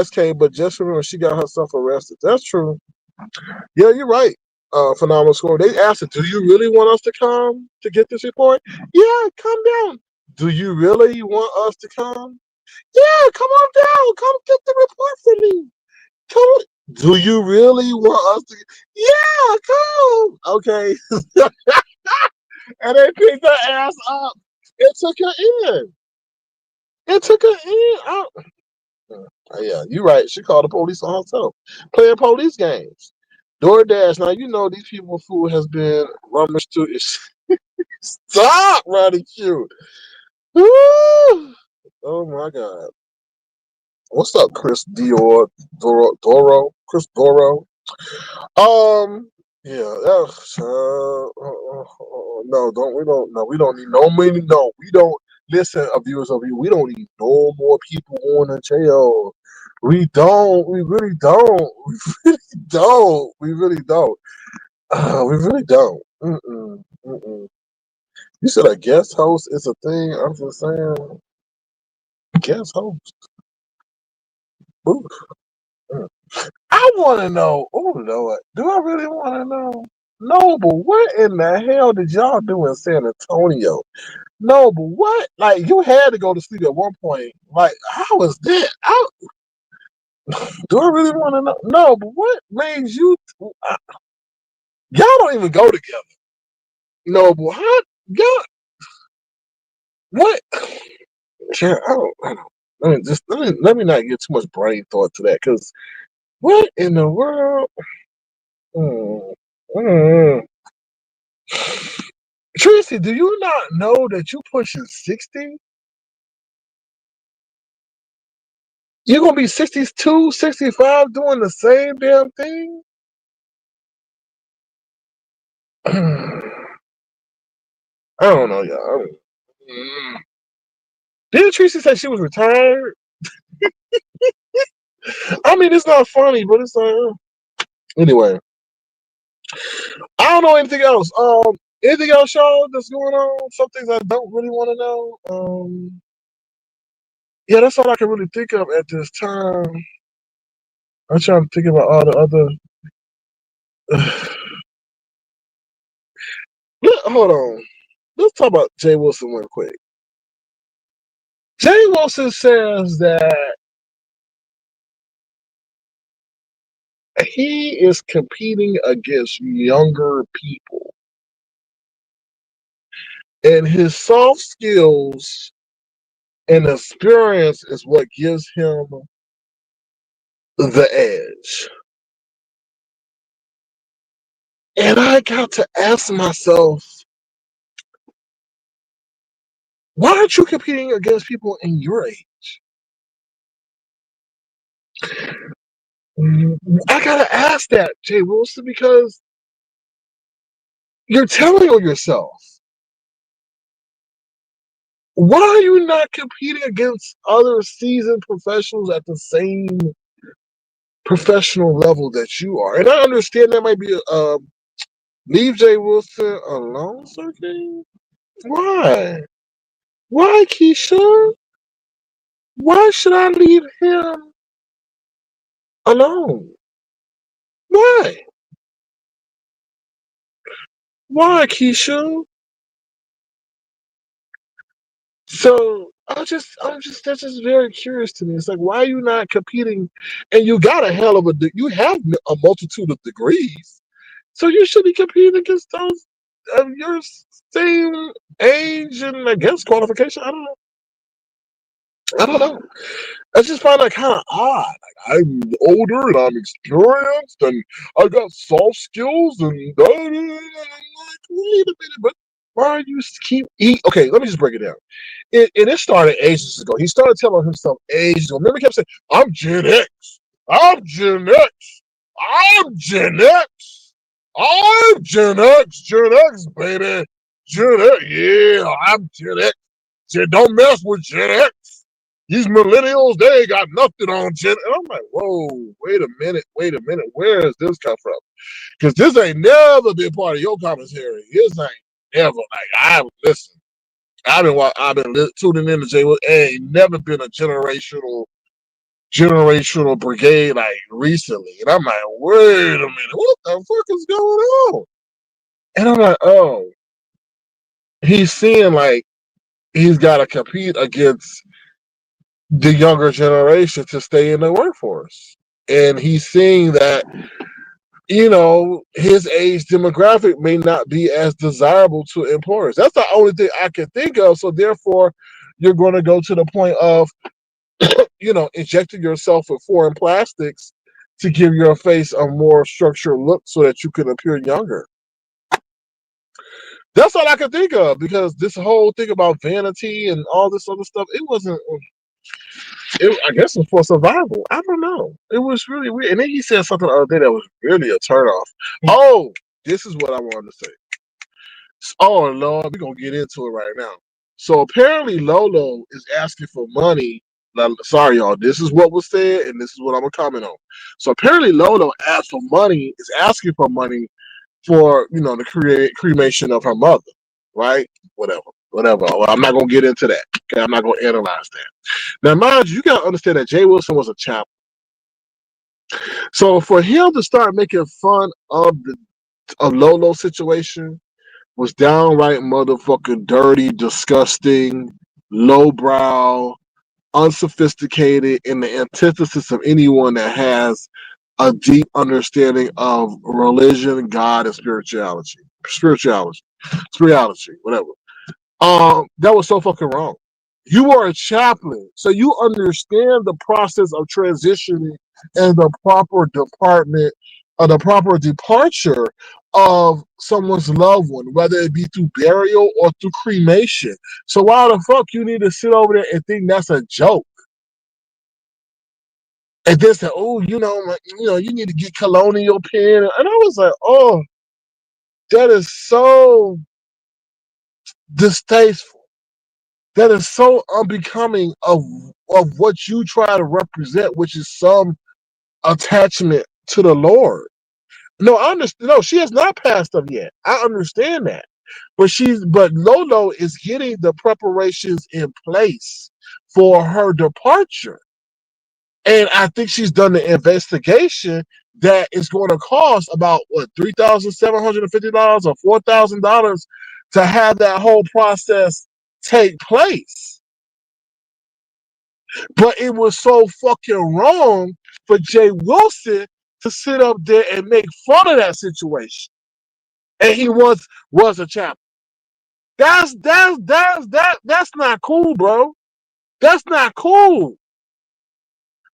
SK, but just remember she got herself arrested. That's true. Yeah, you're right. Phenomenal score. They asked her, do you really want us to come to get this report? Yeah, come down. Do you really want us to come? Yeah, come on down. Come get the report for me. Come. Do you really want us to? Yeah, come. Okay. And they picked her ass up. It took her in. It took her in. Yeah, you're right. She called the police on herself. Playing police games. DoorDash. Now, you know these people food has been rummaged to. Stop, Roddy Q. Woo! Oh, my God. What's up, Chris Doro? Chris Doro? Yeah. We don't need no many. No, we don't. Listen, viewers of you, we don't need no more people going to jail. We don't. We really don't. We really don't. We really don't. We really don't. You said a guest host is a thing. I'm just saying, guest host. Ooh. I want to know. Oh Lord, do I really want to know? No, but what in the hell did y'all do in San Antonio? No, but what? Like, you had to go to sleep at one point. Like, how was that? Do I really want to know? No, but what made you? Y'all don't even go together. No, but how? Y'all, what? Yeah, I don't. Let me not give too much brain thought to that, because what in the world? Mm, mm. Treecey, do you not know that you pushing 60? You're gonna be 62, 65 doing the same damn thing? I don't know, y'all. Didn't Treecey say she was retired? I mean, it's not funny, but it's anyway. I don't know anything else. Anything else, y'all, that's going on? Some things I don't really want to know. Yeah, that's all I can really think of at this time. I'm trying to think about all the other. Hold on. Let's talk about Jay Wilson real quick. Jay Wilson says that he is competing against younger people, and his soft skills and experience is what gives him the edge. And I got to ask myself, why aren't you competing against people in your age? I gotta ask that, Jay Wilson, because you're telling on yourself. Why are you not competing against other seasoned professionals at the same professional level that you are? And I understand that might be leave Jay Wilson alone, Sir King. Why? Why, Keisha? Why should I leave him alone? Why? Why, Keisha? So that's just very curious to me. It's like, why are you not competing? And you got a hell of you have a multitude of degrees, so you should be competing against those of your same age and I guess qualification. I don't know. I don't know. I just find that kind of odd. Like, I'm older and I'm experienced and I got soft skills and I'm like, wait a minute, but why are you keep eat? Okay, let me just break it down. It started ages ago. He started telling himself ages ago. Remember, he kept saying, "I'm Gen X. I'm Gen X. I'm Gen X." I'm Gen X, baby. Gen X, yeah, I'm Gen X. Don't mess with Gen X. These millennials, they ain't got nothing on Gen. And I'm like, whoa, wait a minute. Where is this come from? Because this ain't never been part of your commentary. This ain't never listen. I've been tuning in to J. Ain't never been a generational brigade like recently. And I'm like, wait a minute, what the fuck is going on? And I'm like, oh, he's seeing like he's got to compete against the younger generation to stay in the workforce. And he's seeing that, his age demographic may not be as desirable to employers. That's the only thing I can think of. So therefore, you're going to go to the point of, injecting yourself with foreign plastics to give your face a more structured look so that you can appear younger. That's all I can think of, because this whole thing about vanity and all this other stuff, it wasn't. I guess it was for survival. I don't know. It was really weird. And then he said something the other day that was really a turnoff. Oh, this is what I wanted to say. Oh Lord, we're gonna get into it right now. So apparently Lolo is asking for money. Now, sorry, y'all. This is what was said, and this is what I'm gonna comment on. So apparently Lolo is asking for money for the cremation of her mother, right? Whatever. Well, I'm not gonna get into that. Okay, I'm not gonna analyze that. Now, mind you, gotta understand that Jay Wilson was a chaplain. So for him to start making fun of the Lolo situation was downright motherfucking dirty, disgusting, lowbrow, unsophisticated, in the antithesis of anyone that has a deep understanding of religion, God, and spirituality, whatever. That was so fucking wrong. You are a chaplain, so you understand the process of transitioning and the proper departure of someone's loved one, whether it be through burial or through cremation. So why the fuck you need to sit over there and think that's a joke? And then say, oh, you need to get colonial pen. And I was like, oh, that is so distasteful. That is so unbecoming of what you try to represent, which is some attachment to the Lord. No, I understand. No, she has not passed up yet. I understand that, but Lolo is getting the preparations in place for her departure, and I think she's done the investigation that is going to cost about $3,750 or $4,000 to have that whole process take place. But it was so fucking wrong for Jay Wilson to sit up there and make fun of that situation. And he was a chaplain. That's not cool, bro. That's not cool.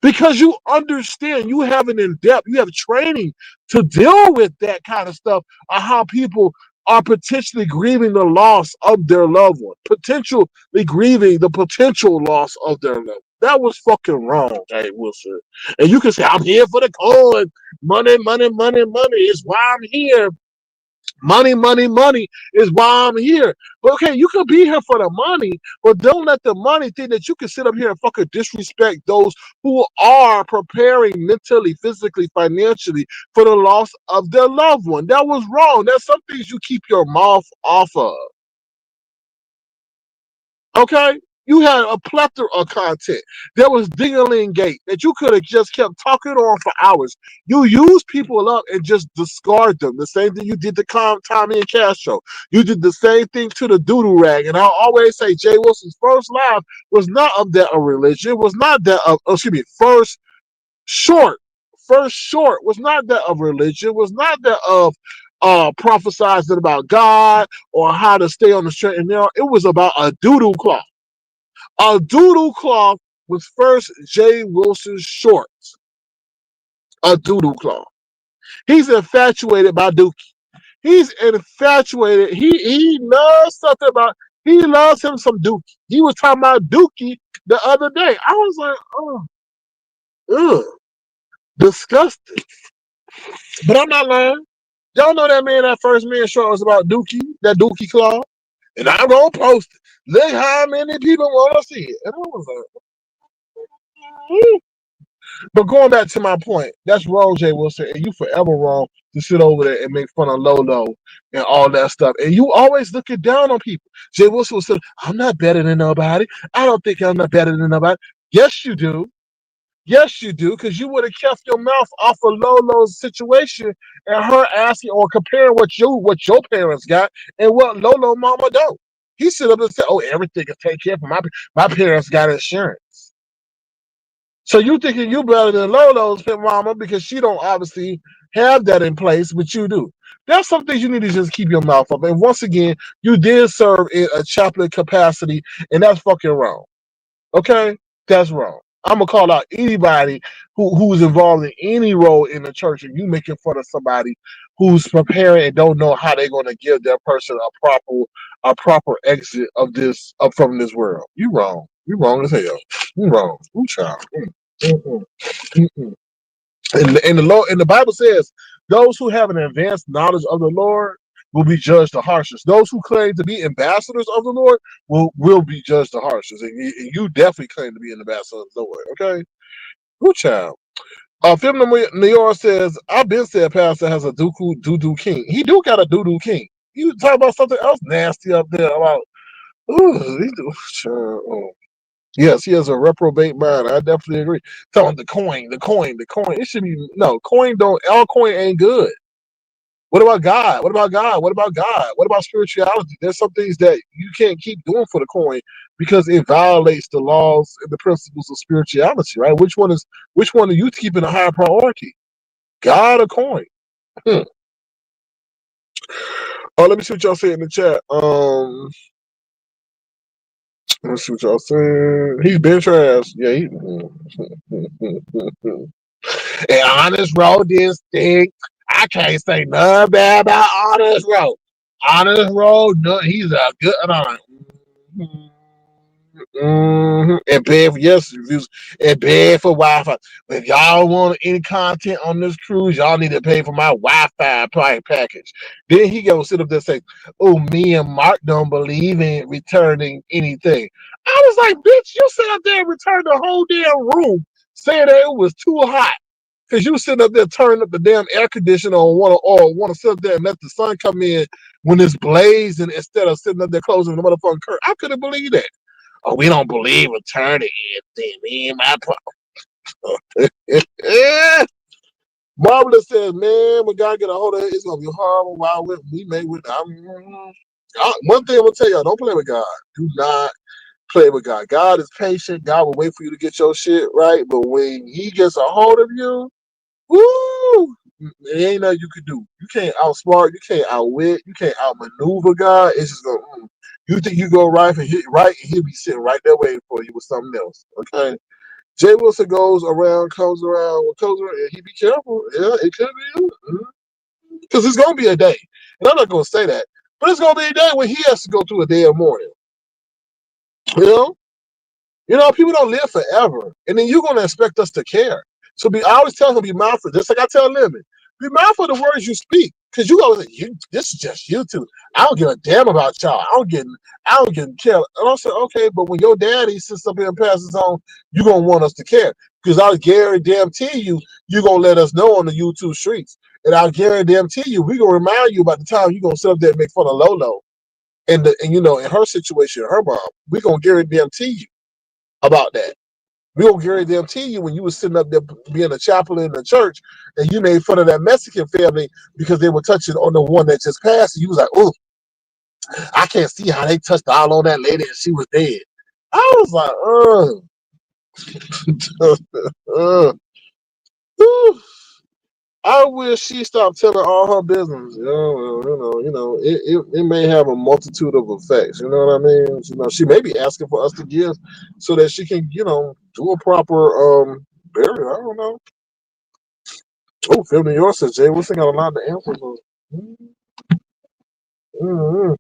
Because you understand, you have you have training to deal with that kind of stuff, or how people are potentially grieving the loss of their loved one, potentially grieving the potential loss of their loved one. That was fucking wrong, Jay Wilson. And you can say, I'm here for the coin. Money, money, money, money is why I'm here. Money, money, money is why I'm here. But okay, you could be here for the money, but don't let the money think that you can sit up here and fucking disrespect those who are preparing mentally, physically, financially for the loss of their loved one. That was wrong. That's some things you keep your mouth off of. Okay? You had a plethora of content. There was Ding-a-ling Gate that you could have just kept talking on for hours. You use people up and just discard them. The same thing you did to Tommy and Castro. You did the same thing to the doodoo rag. And I always say Jay Wilson's first live was not of that of religion. Was not that of, first short was not that of religion. Was not that of prophesizing about God or how to stay on the straight and narrow. It was about a doodoo cloth. A doodle cloth was first Jay Wilson's shorts. A doodle cloth. He's infatuated by Dookie. He's infatuated. He loves something about. He loves him some Dookie. He was talking about Dookie the other day. I was like, oh, ugh, disgusting. But I'm not lying. Y'all know that man, that first man show was about Dookie, that Dookie Claw. And I'm going to post it. Look how many people want to see it. And I was like, but going back to my point, that's wrong, Jay Wilson, and you forever wrong to sit over there and make fun of Lolo and all that stuff. And you always looking down on people. Jay Wilson was saying, I'm not better than nobody. I don't think I'm not better than nobody. Yes, you do. Yes, you do, because you would have kept your mouth off of Lolo's situation and her asking or comparing what your parents got and what Lolo mama don't. He sit up and said, "Oh, everything is taken care of. My parents got insurance." So you thinking you better than Lolo's mama because she don't obviously have that in place, but you do. There's some things you need to just keep your mouth up. And once again, you did serve in a chaplain capacity, and that's fucking wrong. Okay, that's wrong. I'm gonna call out anybody who's involved in any role in the church, and you making fun of somebody who's preparing and don't know how they're gonna give that person a proper exit of this up from this world. You wrong. You wrong as hell. You wrong. You child. Mm-mm. Mm-mm. And the Bible says those who have an advanced knowledge of the Lord will be judged the harshest. Those who claim to be ambassadors of the Lord will be judged the harshest. And you definitely claim to be an ambassador of the Lord. Okay, good child. Film New York says, I've been said Pastor has a doo-doo king. He do got a doo-doo king. You talk about something else nasty up there about, ooh, he do, child, oh. Yes, he has a reprobate mind. I definitely agree. Telling the coin. It should be no coin. Don't all coin ain't good. What about God? What about God? What about God? What about spirituality? There's some things that you can't keep doing for the coin because it violates the laws and the principles of spirituality, right? Which one are you keeping a higher priority? God or coin? Hmm. Oh, let me see what y'all say in the chat. Let's see what y'all saying. He's been trash. Yeah, he. And Honest Road didn't stink. I can't say nothing bad about Honest Road. Honest Road, no, he's a good. And bad for yes reviews and bad for Wi-Fi. If y'all want any content on this cruise, y'all need to pay for my Wi-Fi package. Then he go sit up there and say, "Oh, me and Mark don't believe in returning anything." I was like, "Bitch, you sit up there and return the whole damn room, saying that it was too hot." Cause you sitting up there turning up the damn air conditioner or want to sit up there and let the sun come in when it's blazing instead of sitting up there closing the motherfucking curtain. I couldn't believe that. Oh, we don't believe returning anything. Me and my Marvelous says, man, when God get a hold of it, it's gonna be horrible. While we may with one thing I'm gonna tell y'all, don't play with God. Do not play with God. God is patient. God will wait for you to get your shit right. But when he gets a hold of you, woo! It ain't nothing you can do. You can't outsmart. You can't outwit. You can't outmaneuver God. It's just going. You think you go right and hit right, and he'll be sitting right there waiting for you with something else. Okay. Jay Wilson goes around, comes around, and he be careful. Yeah, it could be you. Because it's gonna be a day, and I'm not gonna say that, but it's gonna be a day when he has to go through a day of mourning. You know. People don't live forever, and then you're gonna expect us to care. So I always tell him be mindful, just like I tell Lemon, be mindful of the words you speak, because you always say, this is just you two. I don't give a damn about y'all. I don't get care. And I said, okay, but when your daddy sits up here and passes on, you're gonna want us to care, because I guarantee you, you're gonna let us know on the YouTube streets, and I guarantee you, we gonna remind you about the time you're gonna sit up there and make fun of Lolo, and in her situation, her mom, we gonna guarantee you about that. We gonna guarantee you when you was sitting up there being a chaplain in the church and you made fun of that Mexican family because they were touching on the one that just passed. And you was like, oh, I can't see how they touched all on that lady and she was dead. I was like, I wish she stopped telling all her business. It may have a multitude of effects. You know what I mean? She may be asking for us to give so that she can, do a proper burial. I don't know. Oh, Phil New York says Jay Wilson got a lot to answer for. Mm-hmm.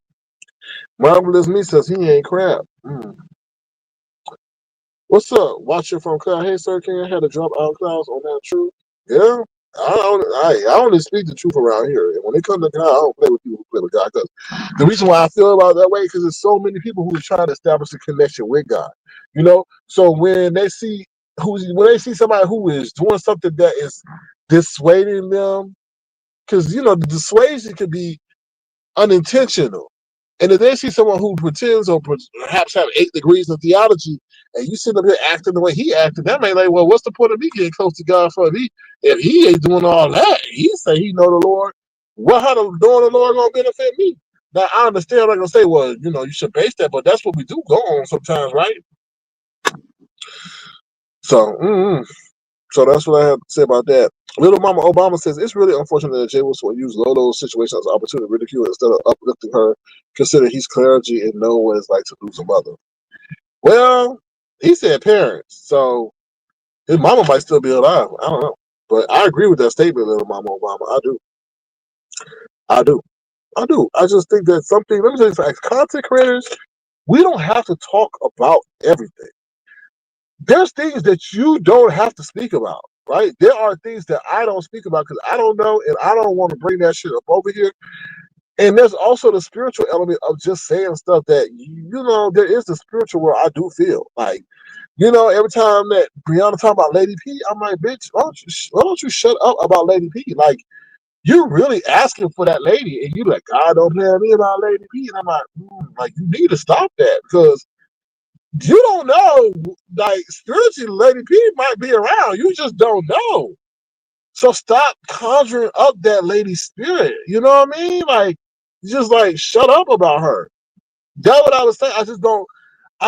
Marvelous Me says he ain't crap. What's up? Watching from Cloud. Hey, sir, can I have to drop out clouds on that truth? Yeah. I only speak the truth around here. And when it comes to God, I don't play with people who play with God. Because the reason why I feel about it that way, because there's so many people who are trying to establish a connection with God. You know, so when they see somebody who is doing something that is dissuading them, because you know the dissuasion could be unintentional. And if they see someone who pretends or perhaps have 8 degrees in theology, and you sit up here acting the way he acted, that may like, well, what's the point of me getting close to God for if he ain't doing all that? He say he know the Lord. Well, how the knowing the Lord gonna benefit me? Now I understand. I'm not gonna say, well, you know, you should base that, but that's what we do go on sometimes, right? So, so that's what I have to say about that. Little Mama Obama says it's really unfortunate that Jay Wilson will use Lolo's situation as an opportunity to ridicule instead of uplifting her, considering he's clergy and know what it's like to lose a mother. Well, he said parents, so his mama might still be alive. I don't know. But I agree with that statement, Little Mama Obama. I do. I do. I do. I just think that something, let me tell you, as content creators, we don't have to talk about everything. There's things that you don't have to speak about, right? There are things that I don't speak about because I don't know and I don't want to bring that shit up over here. And there's also the spiritual element of just saying stuff that, you know, there is the spiritual where I do feel like, you know, every time that Brianna talk about Lady P, I'm like, bitch, why don't you shut up about Lady P? Like, you're really asking for that lady, and you like, God don't play with me about Lady P. And I'm like, you need to stop that because you don't know, like, spiritually, Lady P might be around. You just don't know. So stop conjuring up that lady spirit. You know what I mean? Like, just like shut up about her. That's what I was saying. I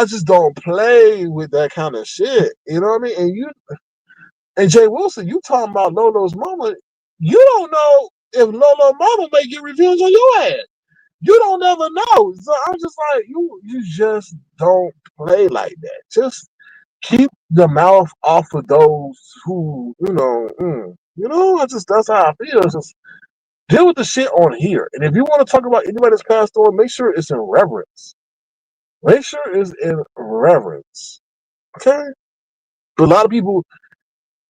just don't play with that kind of shit. You know what I mean? And Jay Wilson, you talking about Lolo's mama. You don't know if Lolo mama may get revenge on your ass. You don't never know. So I'm just like, you just don't play like that. Just keep the mouth off of those who, that's how I feel. It's just deal with the shit on here. And if you want to talk about anybody that's passed on, make sure it's in reverence. Make sure it's in reverence. Okay? But a lot of people,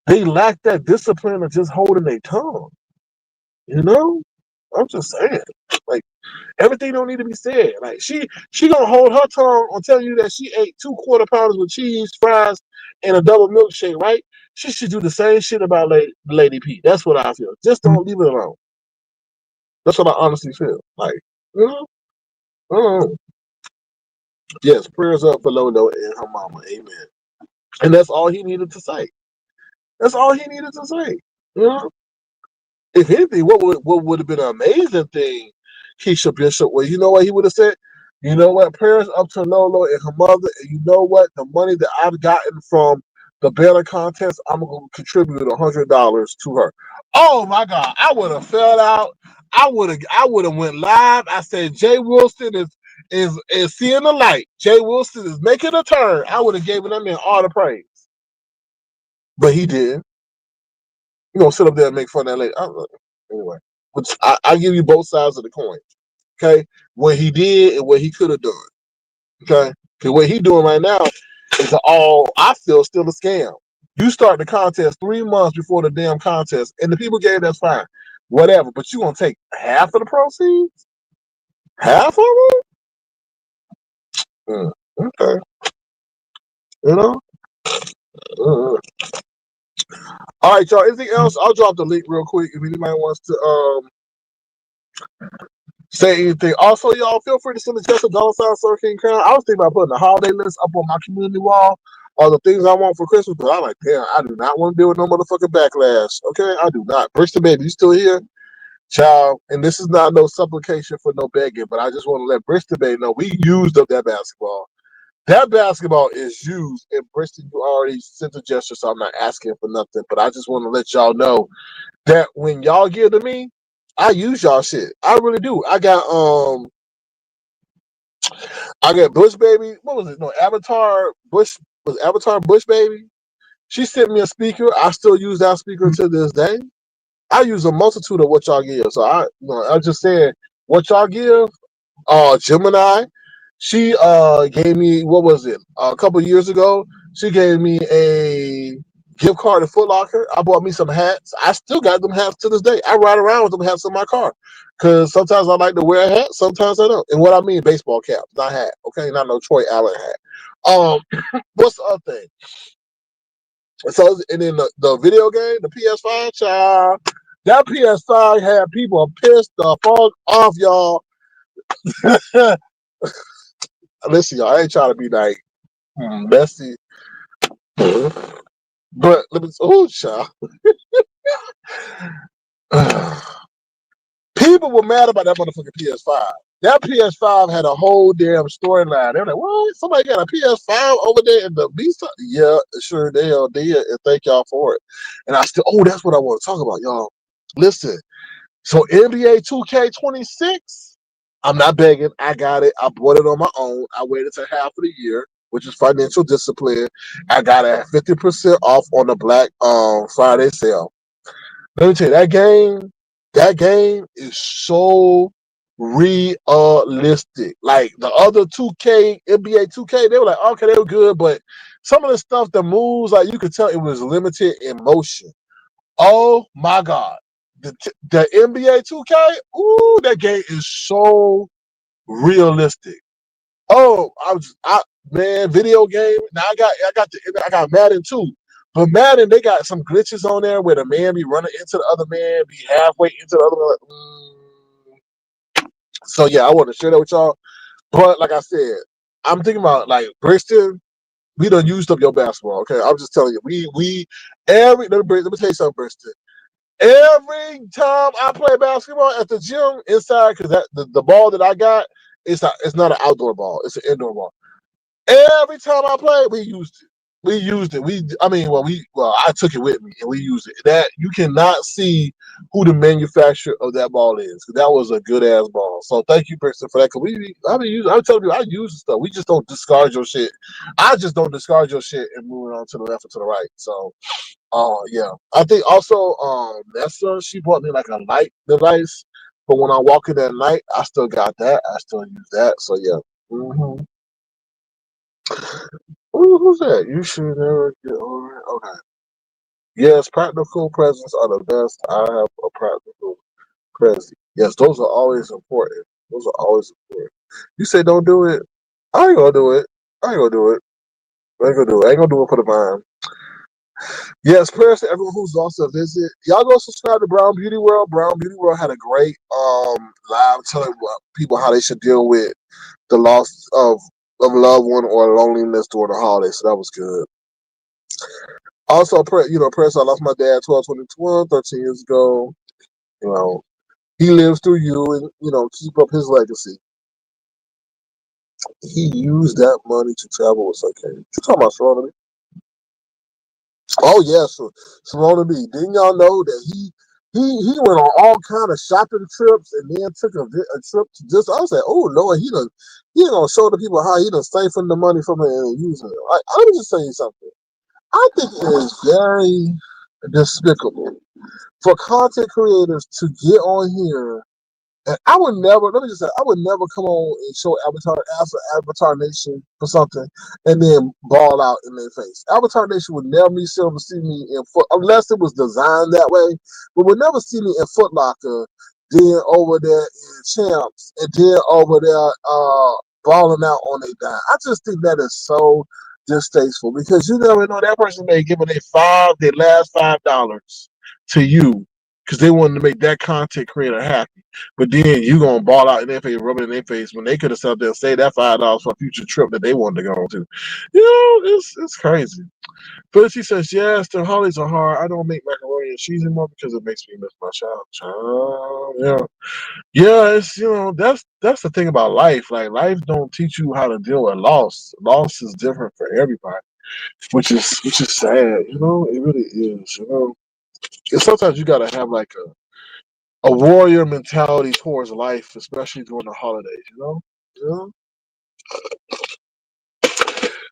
they lack that discipline of just holding their tongue. You know? I'm just saying. Like, everything don't need to be said. Like, she gonna hold her tongue on telling you that she ate 2 quarter pounders with cheese, fries, and a double milkshake, right? She should do the same shit about Lady P. That's what I feel. Just don't leave it alone. That's what I honestly feel. Like, you know? Yes, prayers up for Lolo and her mama. Amen. And that's all he needed to say. That's all he needed to say. You know? If anything, what would have been an amazing thing, Keisha Bishop, well, you know what he would have said? You know what? Prayers up to Lolo and her mother, and you know what? The money that I've gotten from the banner contest, I'm gonna contribute $100 to her. Oh my God, I would have fell out. I would have went live. I said Jay Wilson is seeing the light. Jay Wilson is making a turn. I would have given him all the praise, but he did. You know, sit up there and make fun of that lady. Anyway, but I give you both sides of the coin. Okay, what he did and what he could have done. Okay, because what he doing right now is all I feel still a scam. You start the contest 3 months before the damn contest, and the people gave that's fine, whatever. But you gonna take half of the proceeds? Half of them? Okay, you know. All right, y'all. Anything else? I'll drop the link real quick if anybody wants to say anything. Also, y'all, feel free to send a just a $sign Sir King Crown. I was thinking about putting the holiday list up on my community wall, or the things I want for Christmas, but I'm like, damn, I do not want to deal with no motherfucking backlash. Okay, I do not. Brixton baby, you still here? Child, and this is not no supplication for no begging, but I just want to let Brixton baby know we used up that basketball. That basketball is used, and Brixton, you already sent a gesture, so I'm not asking for nothing, but I just want to let y'all know that when y'all give to me, I use y'all shit. I really do. I got Bush Baby. What was it? No, Avatar Bush was Avatar Bush Baby. She sent me a speaker. I still use that speaker to this day. I use a multitude of what y'all give. So I just said what y'all give. Gemini, she gave me, what was it? A couple years ago, she gave me a gift card to Foot Locker. I bought me some hats. I still got them hats to this day. I ride around with them hats in my car because sometimes I like to wear a hat, sometimes I don't. And what I mean, baseball cap, not hat. Okay, not no Troy Allen hat. What's the other thing? So, and then the video game, the PS5, child, that PS5 had people pissed the fuck off, y'all. Listen, y'all, I ain't trying to be like messy, but let me. Oh, child. People were mad about that motherfucking PS5. That PS5 had a whole damn storyline. They were like, "What? Somebody got a PS5 over there in the Vista?" Yeah, sure they did, and thank y'all for it. And I still, oh, that's what I want to talk about, y'all. Listen, so NBA 2K26, I'm not begging. I got it. I bought it on my own. I waited till half of the year, which is financial discipline. I got it at 50% off on the Black Friday sale. Let me tell you, that game is so realistic. Like the other 2K, NBA 2K, they were like, okay, they were good, but some of the stuff, the moves, like you could tell it was limited in motion. Oh my God. The NBA 2K, ooh, that game is so realistic. Oh, man, video game. Now I got Madden too. But Madden, they got some glitches on there where the man be running into the other man, be halfway into the other man. So yeah, I want to share that with y'all. But like I said, I'm thinking about like Brixton. We done used up your basketball. Okay, I'm just telling you. Let me tell you something, Brixton. Every time I play basketball at the gym inside, because the ball that I got, it's not an outdoor ball, it's an indoor ball. Every time I played, we used it. I took it with me and we used it. That you cannot see who the manufacturer of that ball is. That was a good ass ball. So thank you, Preston, for that. Cause I'm telling you, I use the stuff. We just don't discard your shit. I just don't discard your shit and move it on to the left or to the right. So yeah. I think also Nessa, she bought me like a light device. But when I walk in at night, I still got that. I still use that. So yeah. Mm-hmm. Who's that? You should never get over it. Okay. Yes, practical presents are the best. I have a practical present. Yes, those are always important. Those are always important. You say don't do it. I ain't gonna do it. I ain't gonna do it. I ain't gonna do it. I ain't gonna do it for the mind. Yes, prayers to everyone who's lost a visit. Y'all go subscribe to Brown Beauty World. Brown Beauty World had a great live telling people how they should deal with the loss of a loved one or loneliness during the holidays. So that was good. Also, prayers. I lost my dad 12/20/12, 13 years ago. You know, he lives through you, and keep up his legacy. He used that money to travel with okay. You talking about Sean? Oh yeah, so Simone B. Didn't y'all know that he went on all kind of shopping trips and then took a trip to just I was like, oh Lord, he gonna show the people how he done siphoned the money from it and using it. Let me just tell you something. I think it is very despicable for content creators to get on here. And I would never, let me just say, I would never come on and show ask Avatar Nation for something and then ball out in their face. Avatar Nation would never be able to see me in foot, unless it was designed that way, but would never see me in Foot Locker, then over there in Champs, and then over there balling out on their dime. I just think that is so distasteful because you never know that person may give their last $5 to you because they wanted to make that content creator happy. But then you gonna ball out in their face, rub it in their face when they could have sat there and saved that $5 for a future trip that they wanted to go on to. It's crazy. But she says, yes, the holidays are hard. I don't make macaroni and cheese anymore because it makes me miss my child. Yeah. Yeah, it's that's the thing about life. Like life don't teach you how to deal with loss. Loss is different for everybody, which is sad. It really is. And sometimes you gotta have like a warrior mentality towards life, especially during the holidays.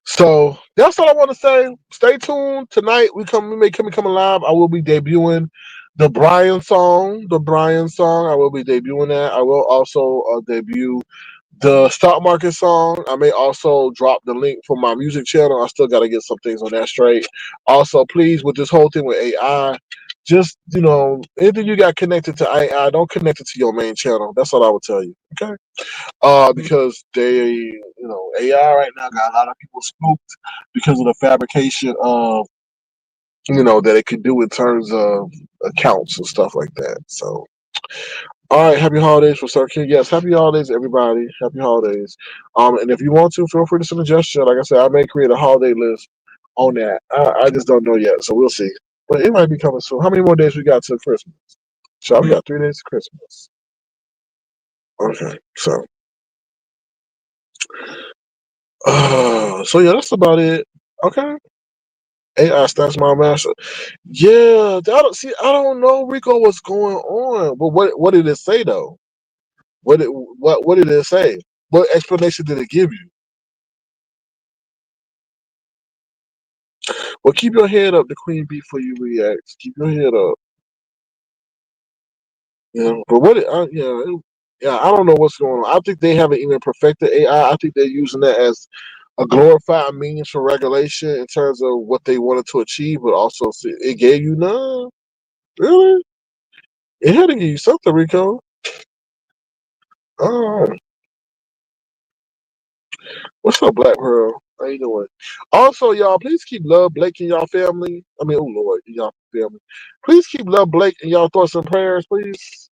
So that's all I want to say. Stay tuned tonight. We may come live. I will be debuting the Brian song. I will be debuting that. I will also debut The stock market song, I may also drop the link for my music channel. I still got to get some things on that straight. Also, please, with this whole thing with AI, just, anything you got connected to AI, don't connect it to your main channel. That's what I would tell you. Okay. Because AI right now got a lot of people spooked because of the fabrication of, that it could do in terms of accounts and stuff like that. So, all right, happy holidays for Sir King. Yes, happy holidays, everybody. Happy holidays. And if you want to, feel free to send a gesture. Like I said, I may create a holiday list on that. I just don't know yet, so we'll see. But it might be coming soon. How many more days we got till Christmas? So we got 3 days to Christmas. Okay, so so yeah, that's about it. Okay. AI stats my master. Yeah, I don't know, Rico, what's going on. But what did it say though? What did it say? What explanation did it give you? Well, keep your head up, the queen before you react. Keep your head up. But I don't know what's going on. I think they haven't even perfected AI. I think they're using that as a glorified means for regulation in terms of what they wanted to achieve, but also it gave you none. Really? It had to give you something, Rico. Oh, what's up, Black Pearl? How you doing? Also, y'all, please keep Love Blake in y'all family. I mean, oh Lord, in y'all family. Please keep Love Blake in y'all thoughts and prayers, please.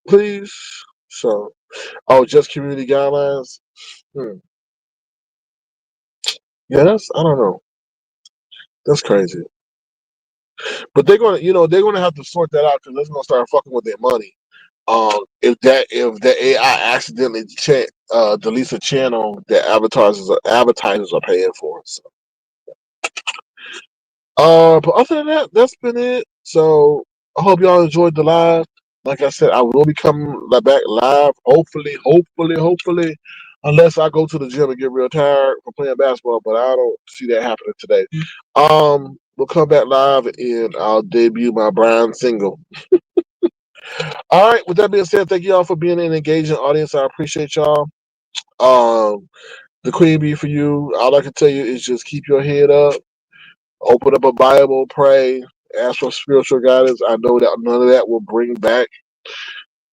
Please. So, just community guidelines. Hmm. Yeah, I don't know. That's crazy. But they're gonna have to sort that out because they're gonna start fucking with their money. If the AI accidentally deletes a channel that advertisers are paying for. So, but other than that, that's been it. So I hope y'all enjoyed the live. Like I said, I will be coming back live. Hopefully, unless I go to the gym and get real tired from playing basketball. But I don't see that happening today. We'll come back live and I'll debut my Brian single. All right. With that being said, thank you all for being an engaging audience. I appreciate y'all. Um, the queen bee for you. All I can tell you is just keep your head up. Open up a Bible, pray, ask for spiritual guidance. I know that none of that will bring back,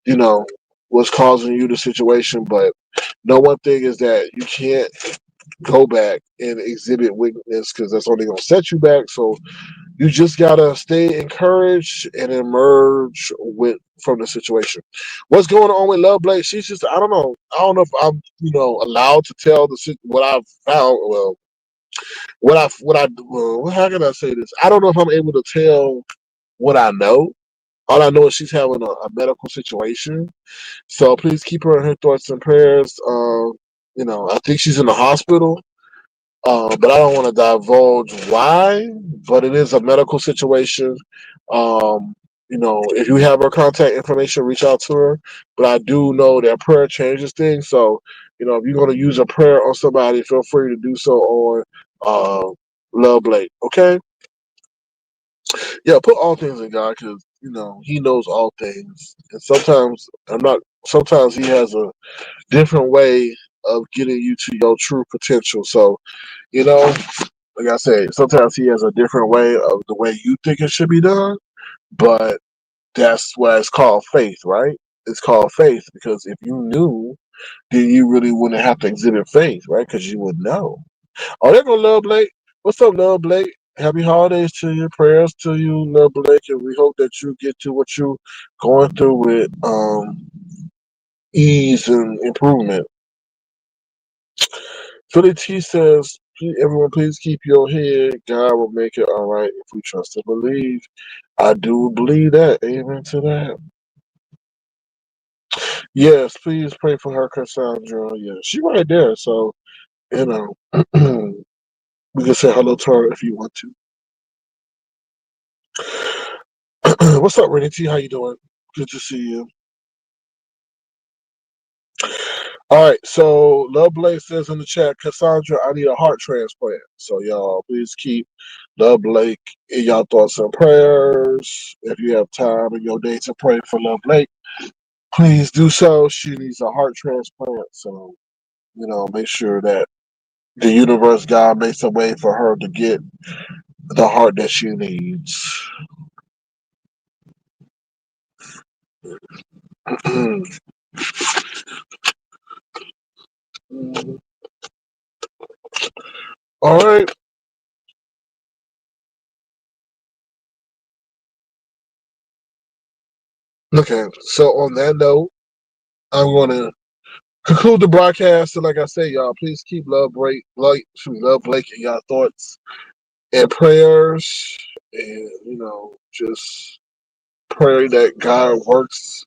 you know, what's causing you the situation, but no one thing is that you can't go back and exhibit weakness because that's only going to set you back. So you just gotta stay encouraged and emerge from the situation. What's going on with Love Blake? She's just I don't know. I don't know if I'm allowed to tell what I've found. Well, how can I say this? I don't know if I'm able to tell what I know. All I know is she's having a medical situation. So please keep her in her thoughts and prayers. I think she's in the hospital. But I don't want to divulge why. But it is a medical situation. If you have her contact information, reach out to her. But I do know that prayer changes things. So, if you're going to use a prayer on somebody, feel free to do so on Love Blake. Okay? Yeah, put all things in God because, He knows all things. And sometimes He has a different way of getting you to your true potential. So, like I said, sometimes he has a different way of the way you think it should be done, but that's why it's called faith, right? It's called faith because if you knew, then you really wouldn't have to exhibit faith, right? Because you would know. Oh, there go Love Blake. What's up, Love Blake? Happy holidays to you. Prayers to you, Love Blake, and we hope that you get to what you're going through with ease and improvement. Philly T says, everyone, please keep your head. God will make it all right if we trust and believe. I do believe that. Amen to that. Yes, please pray for her, Cassandra. Yeah, she right there. So, you know, we can say hello to her if you want to. What's up, Rennie T? How you doing? Good to see you. All right, so Love Blake says in the chat, Cassandra, I need a heart transplant. So y'all, please keep Love Blake in y'all thoughts and prayers. If you have time in your day to pray for Love Blake, please do so. She needs a heart transplant, so make sure that the universe, God, makes a way for her to get the heart that she needs. All right. Okay. So on that note, I'm going to conclude the broadcast. And like I say, y'all, please keep Love Blake in y'all thoughts and prayers, and just pray that God works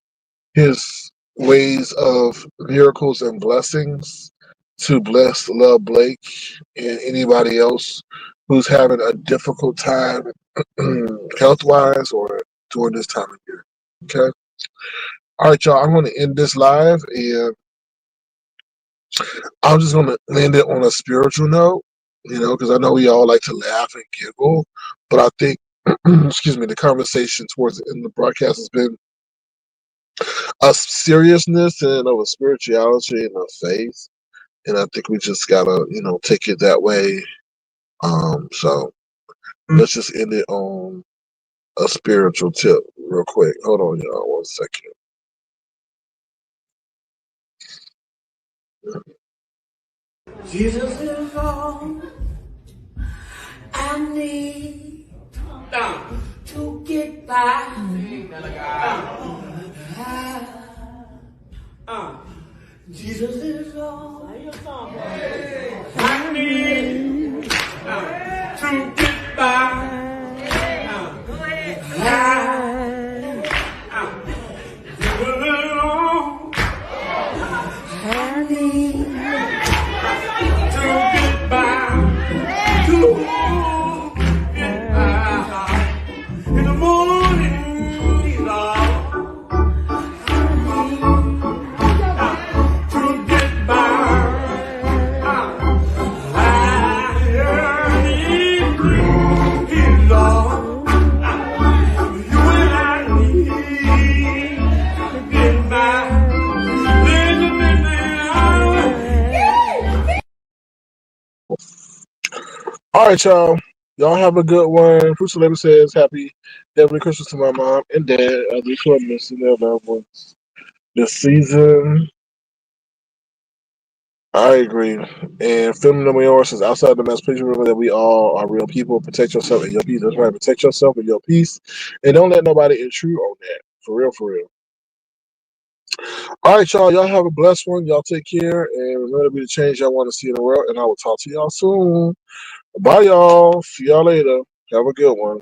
His ways of miracles and blessings to bless Love Blake and anybody else who's having a difficult time health wise or during this time of year. Okay. All right, y'all. I'm going to end this live, and I'm just going to end it on a spiritual note, because I know we all like to laugh and giggle, but I think, excuse me, the conversation towards the end of the broadcast has been a seriousness and of a spirituality and a faith, and I think we just gotta, take it that way. So let's just end it on a spiritual tip, real quick. Hold on, y'all, 1 second. Jesus is all I need to get by. Jesus is all I need to get by. I need to get by. To get by. In the morning, he's all to get by. I need his all. You and I need to get by. All right, y'all. Y'all have a good one. Crucial Lady says, Happy Heavenly Christmas to my mom and dad. I do feel missing their loved ones this season. I agree. And Film Noir says, outside the mess, please remember that we all are real people. Protect yourself and your peace. That's right. Protect yourself and your peace. And don't let nobody intrude on that. For real, for real. All right, y'all. Y'all have a blessed one. Y'all take care. And remember to be the change y'all want to see in the world. And I will talk to y'all soon. Bye, y'all. See y'all later. Have a good one.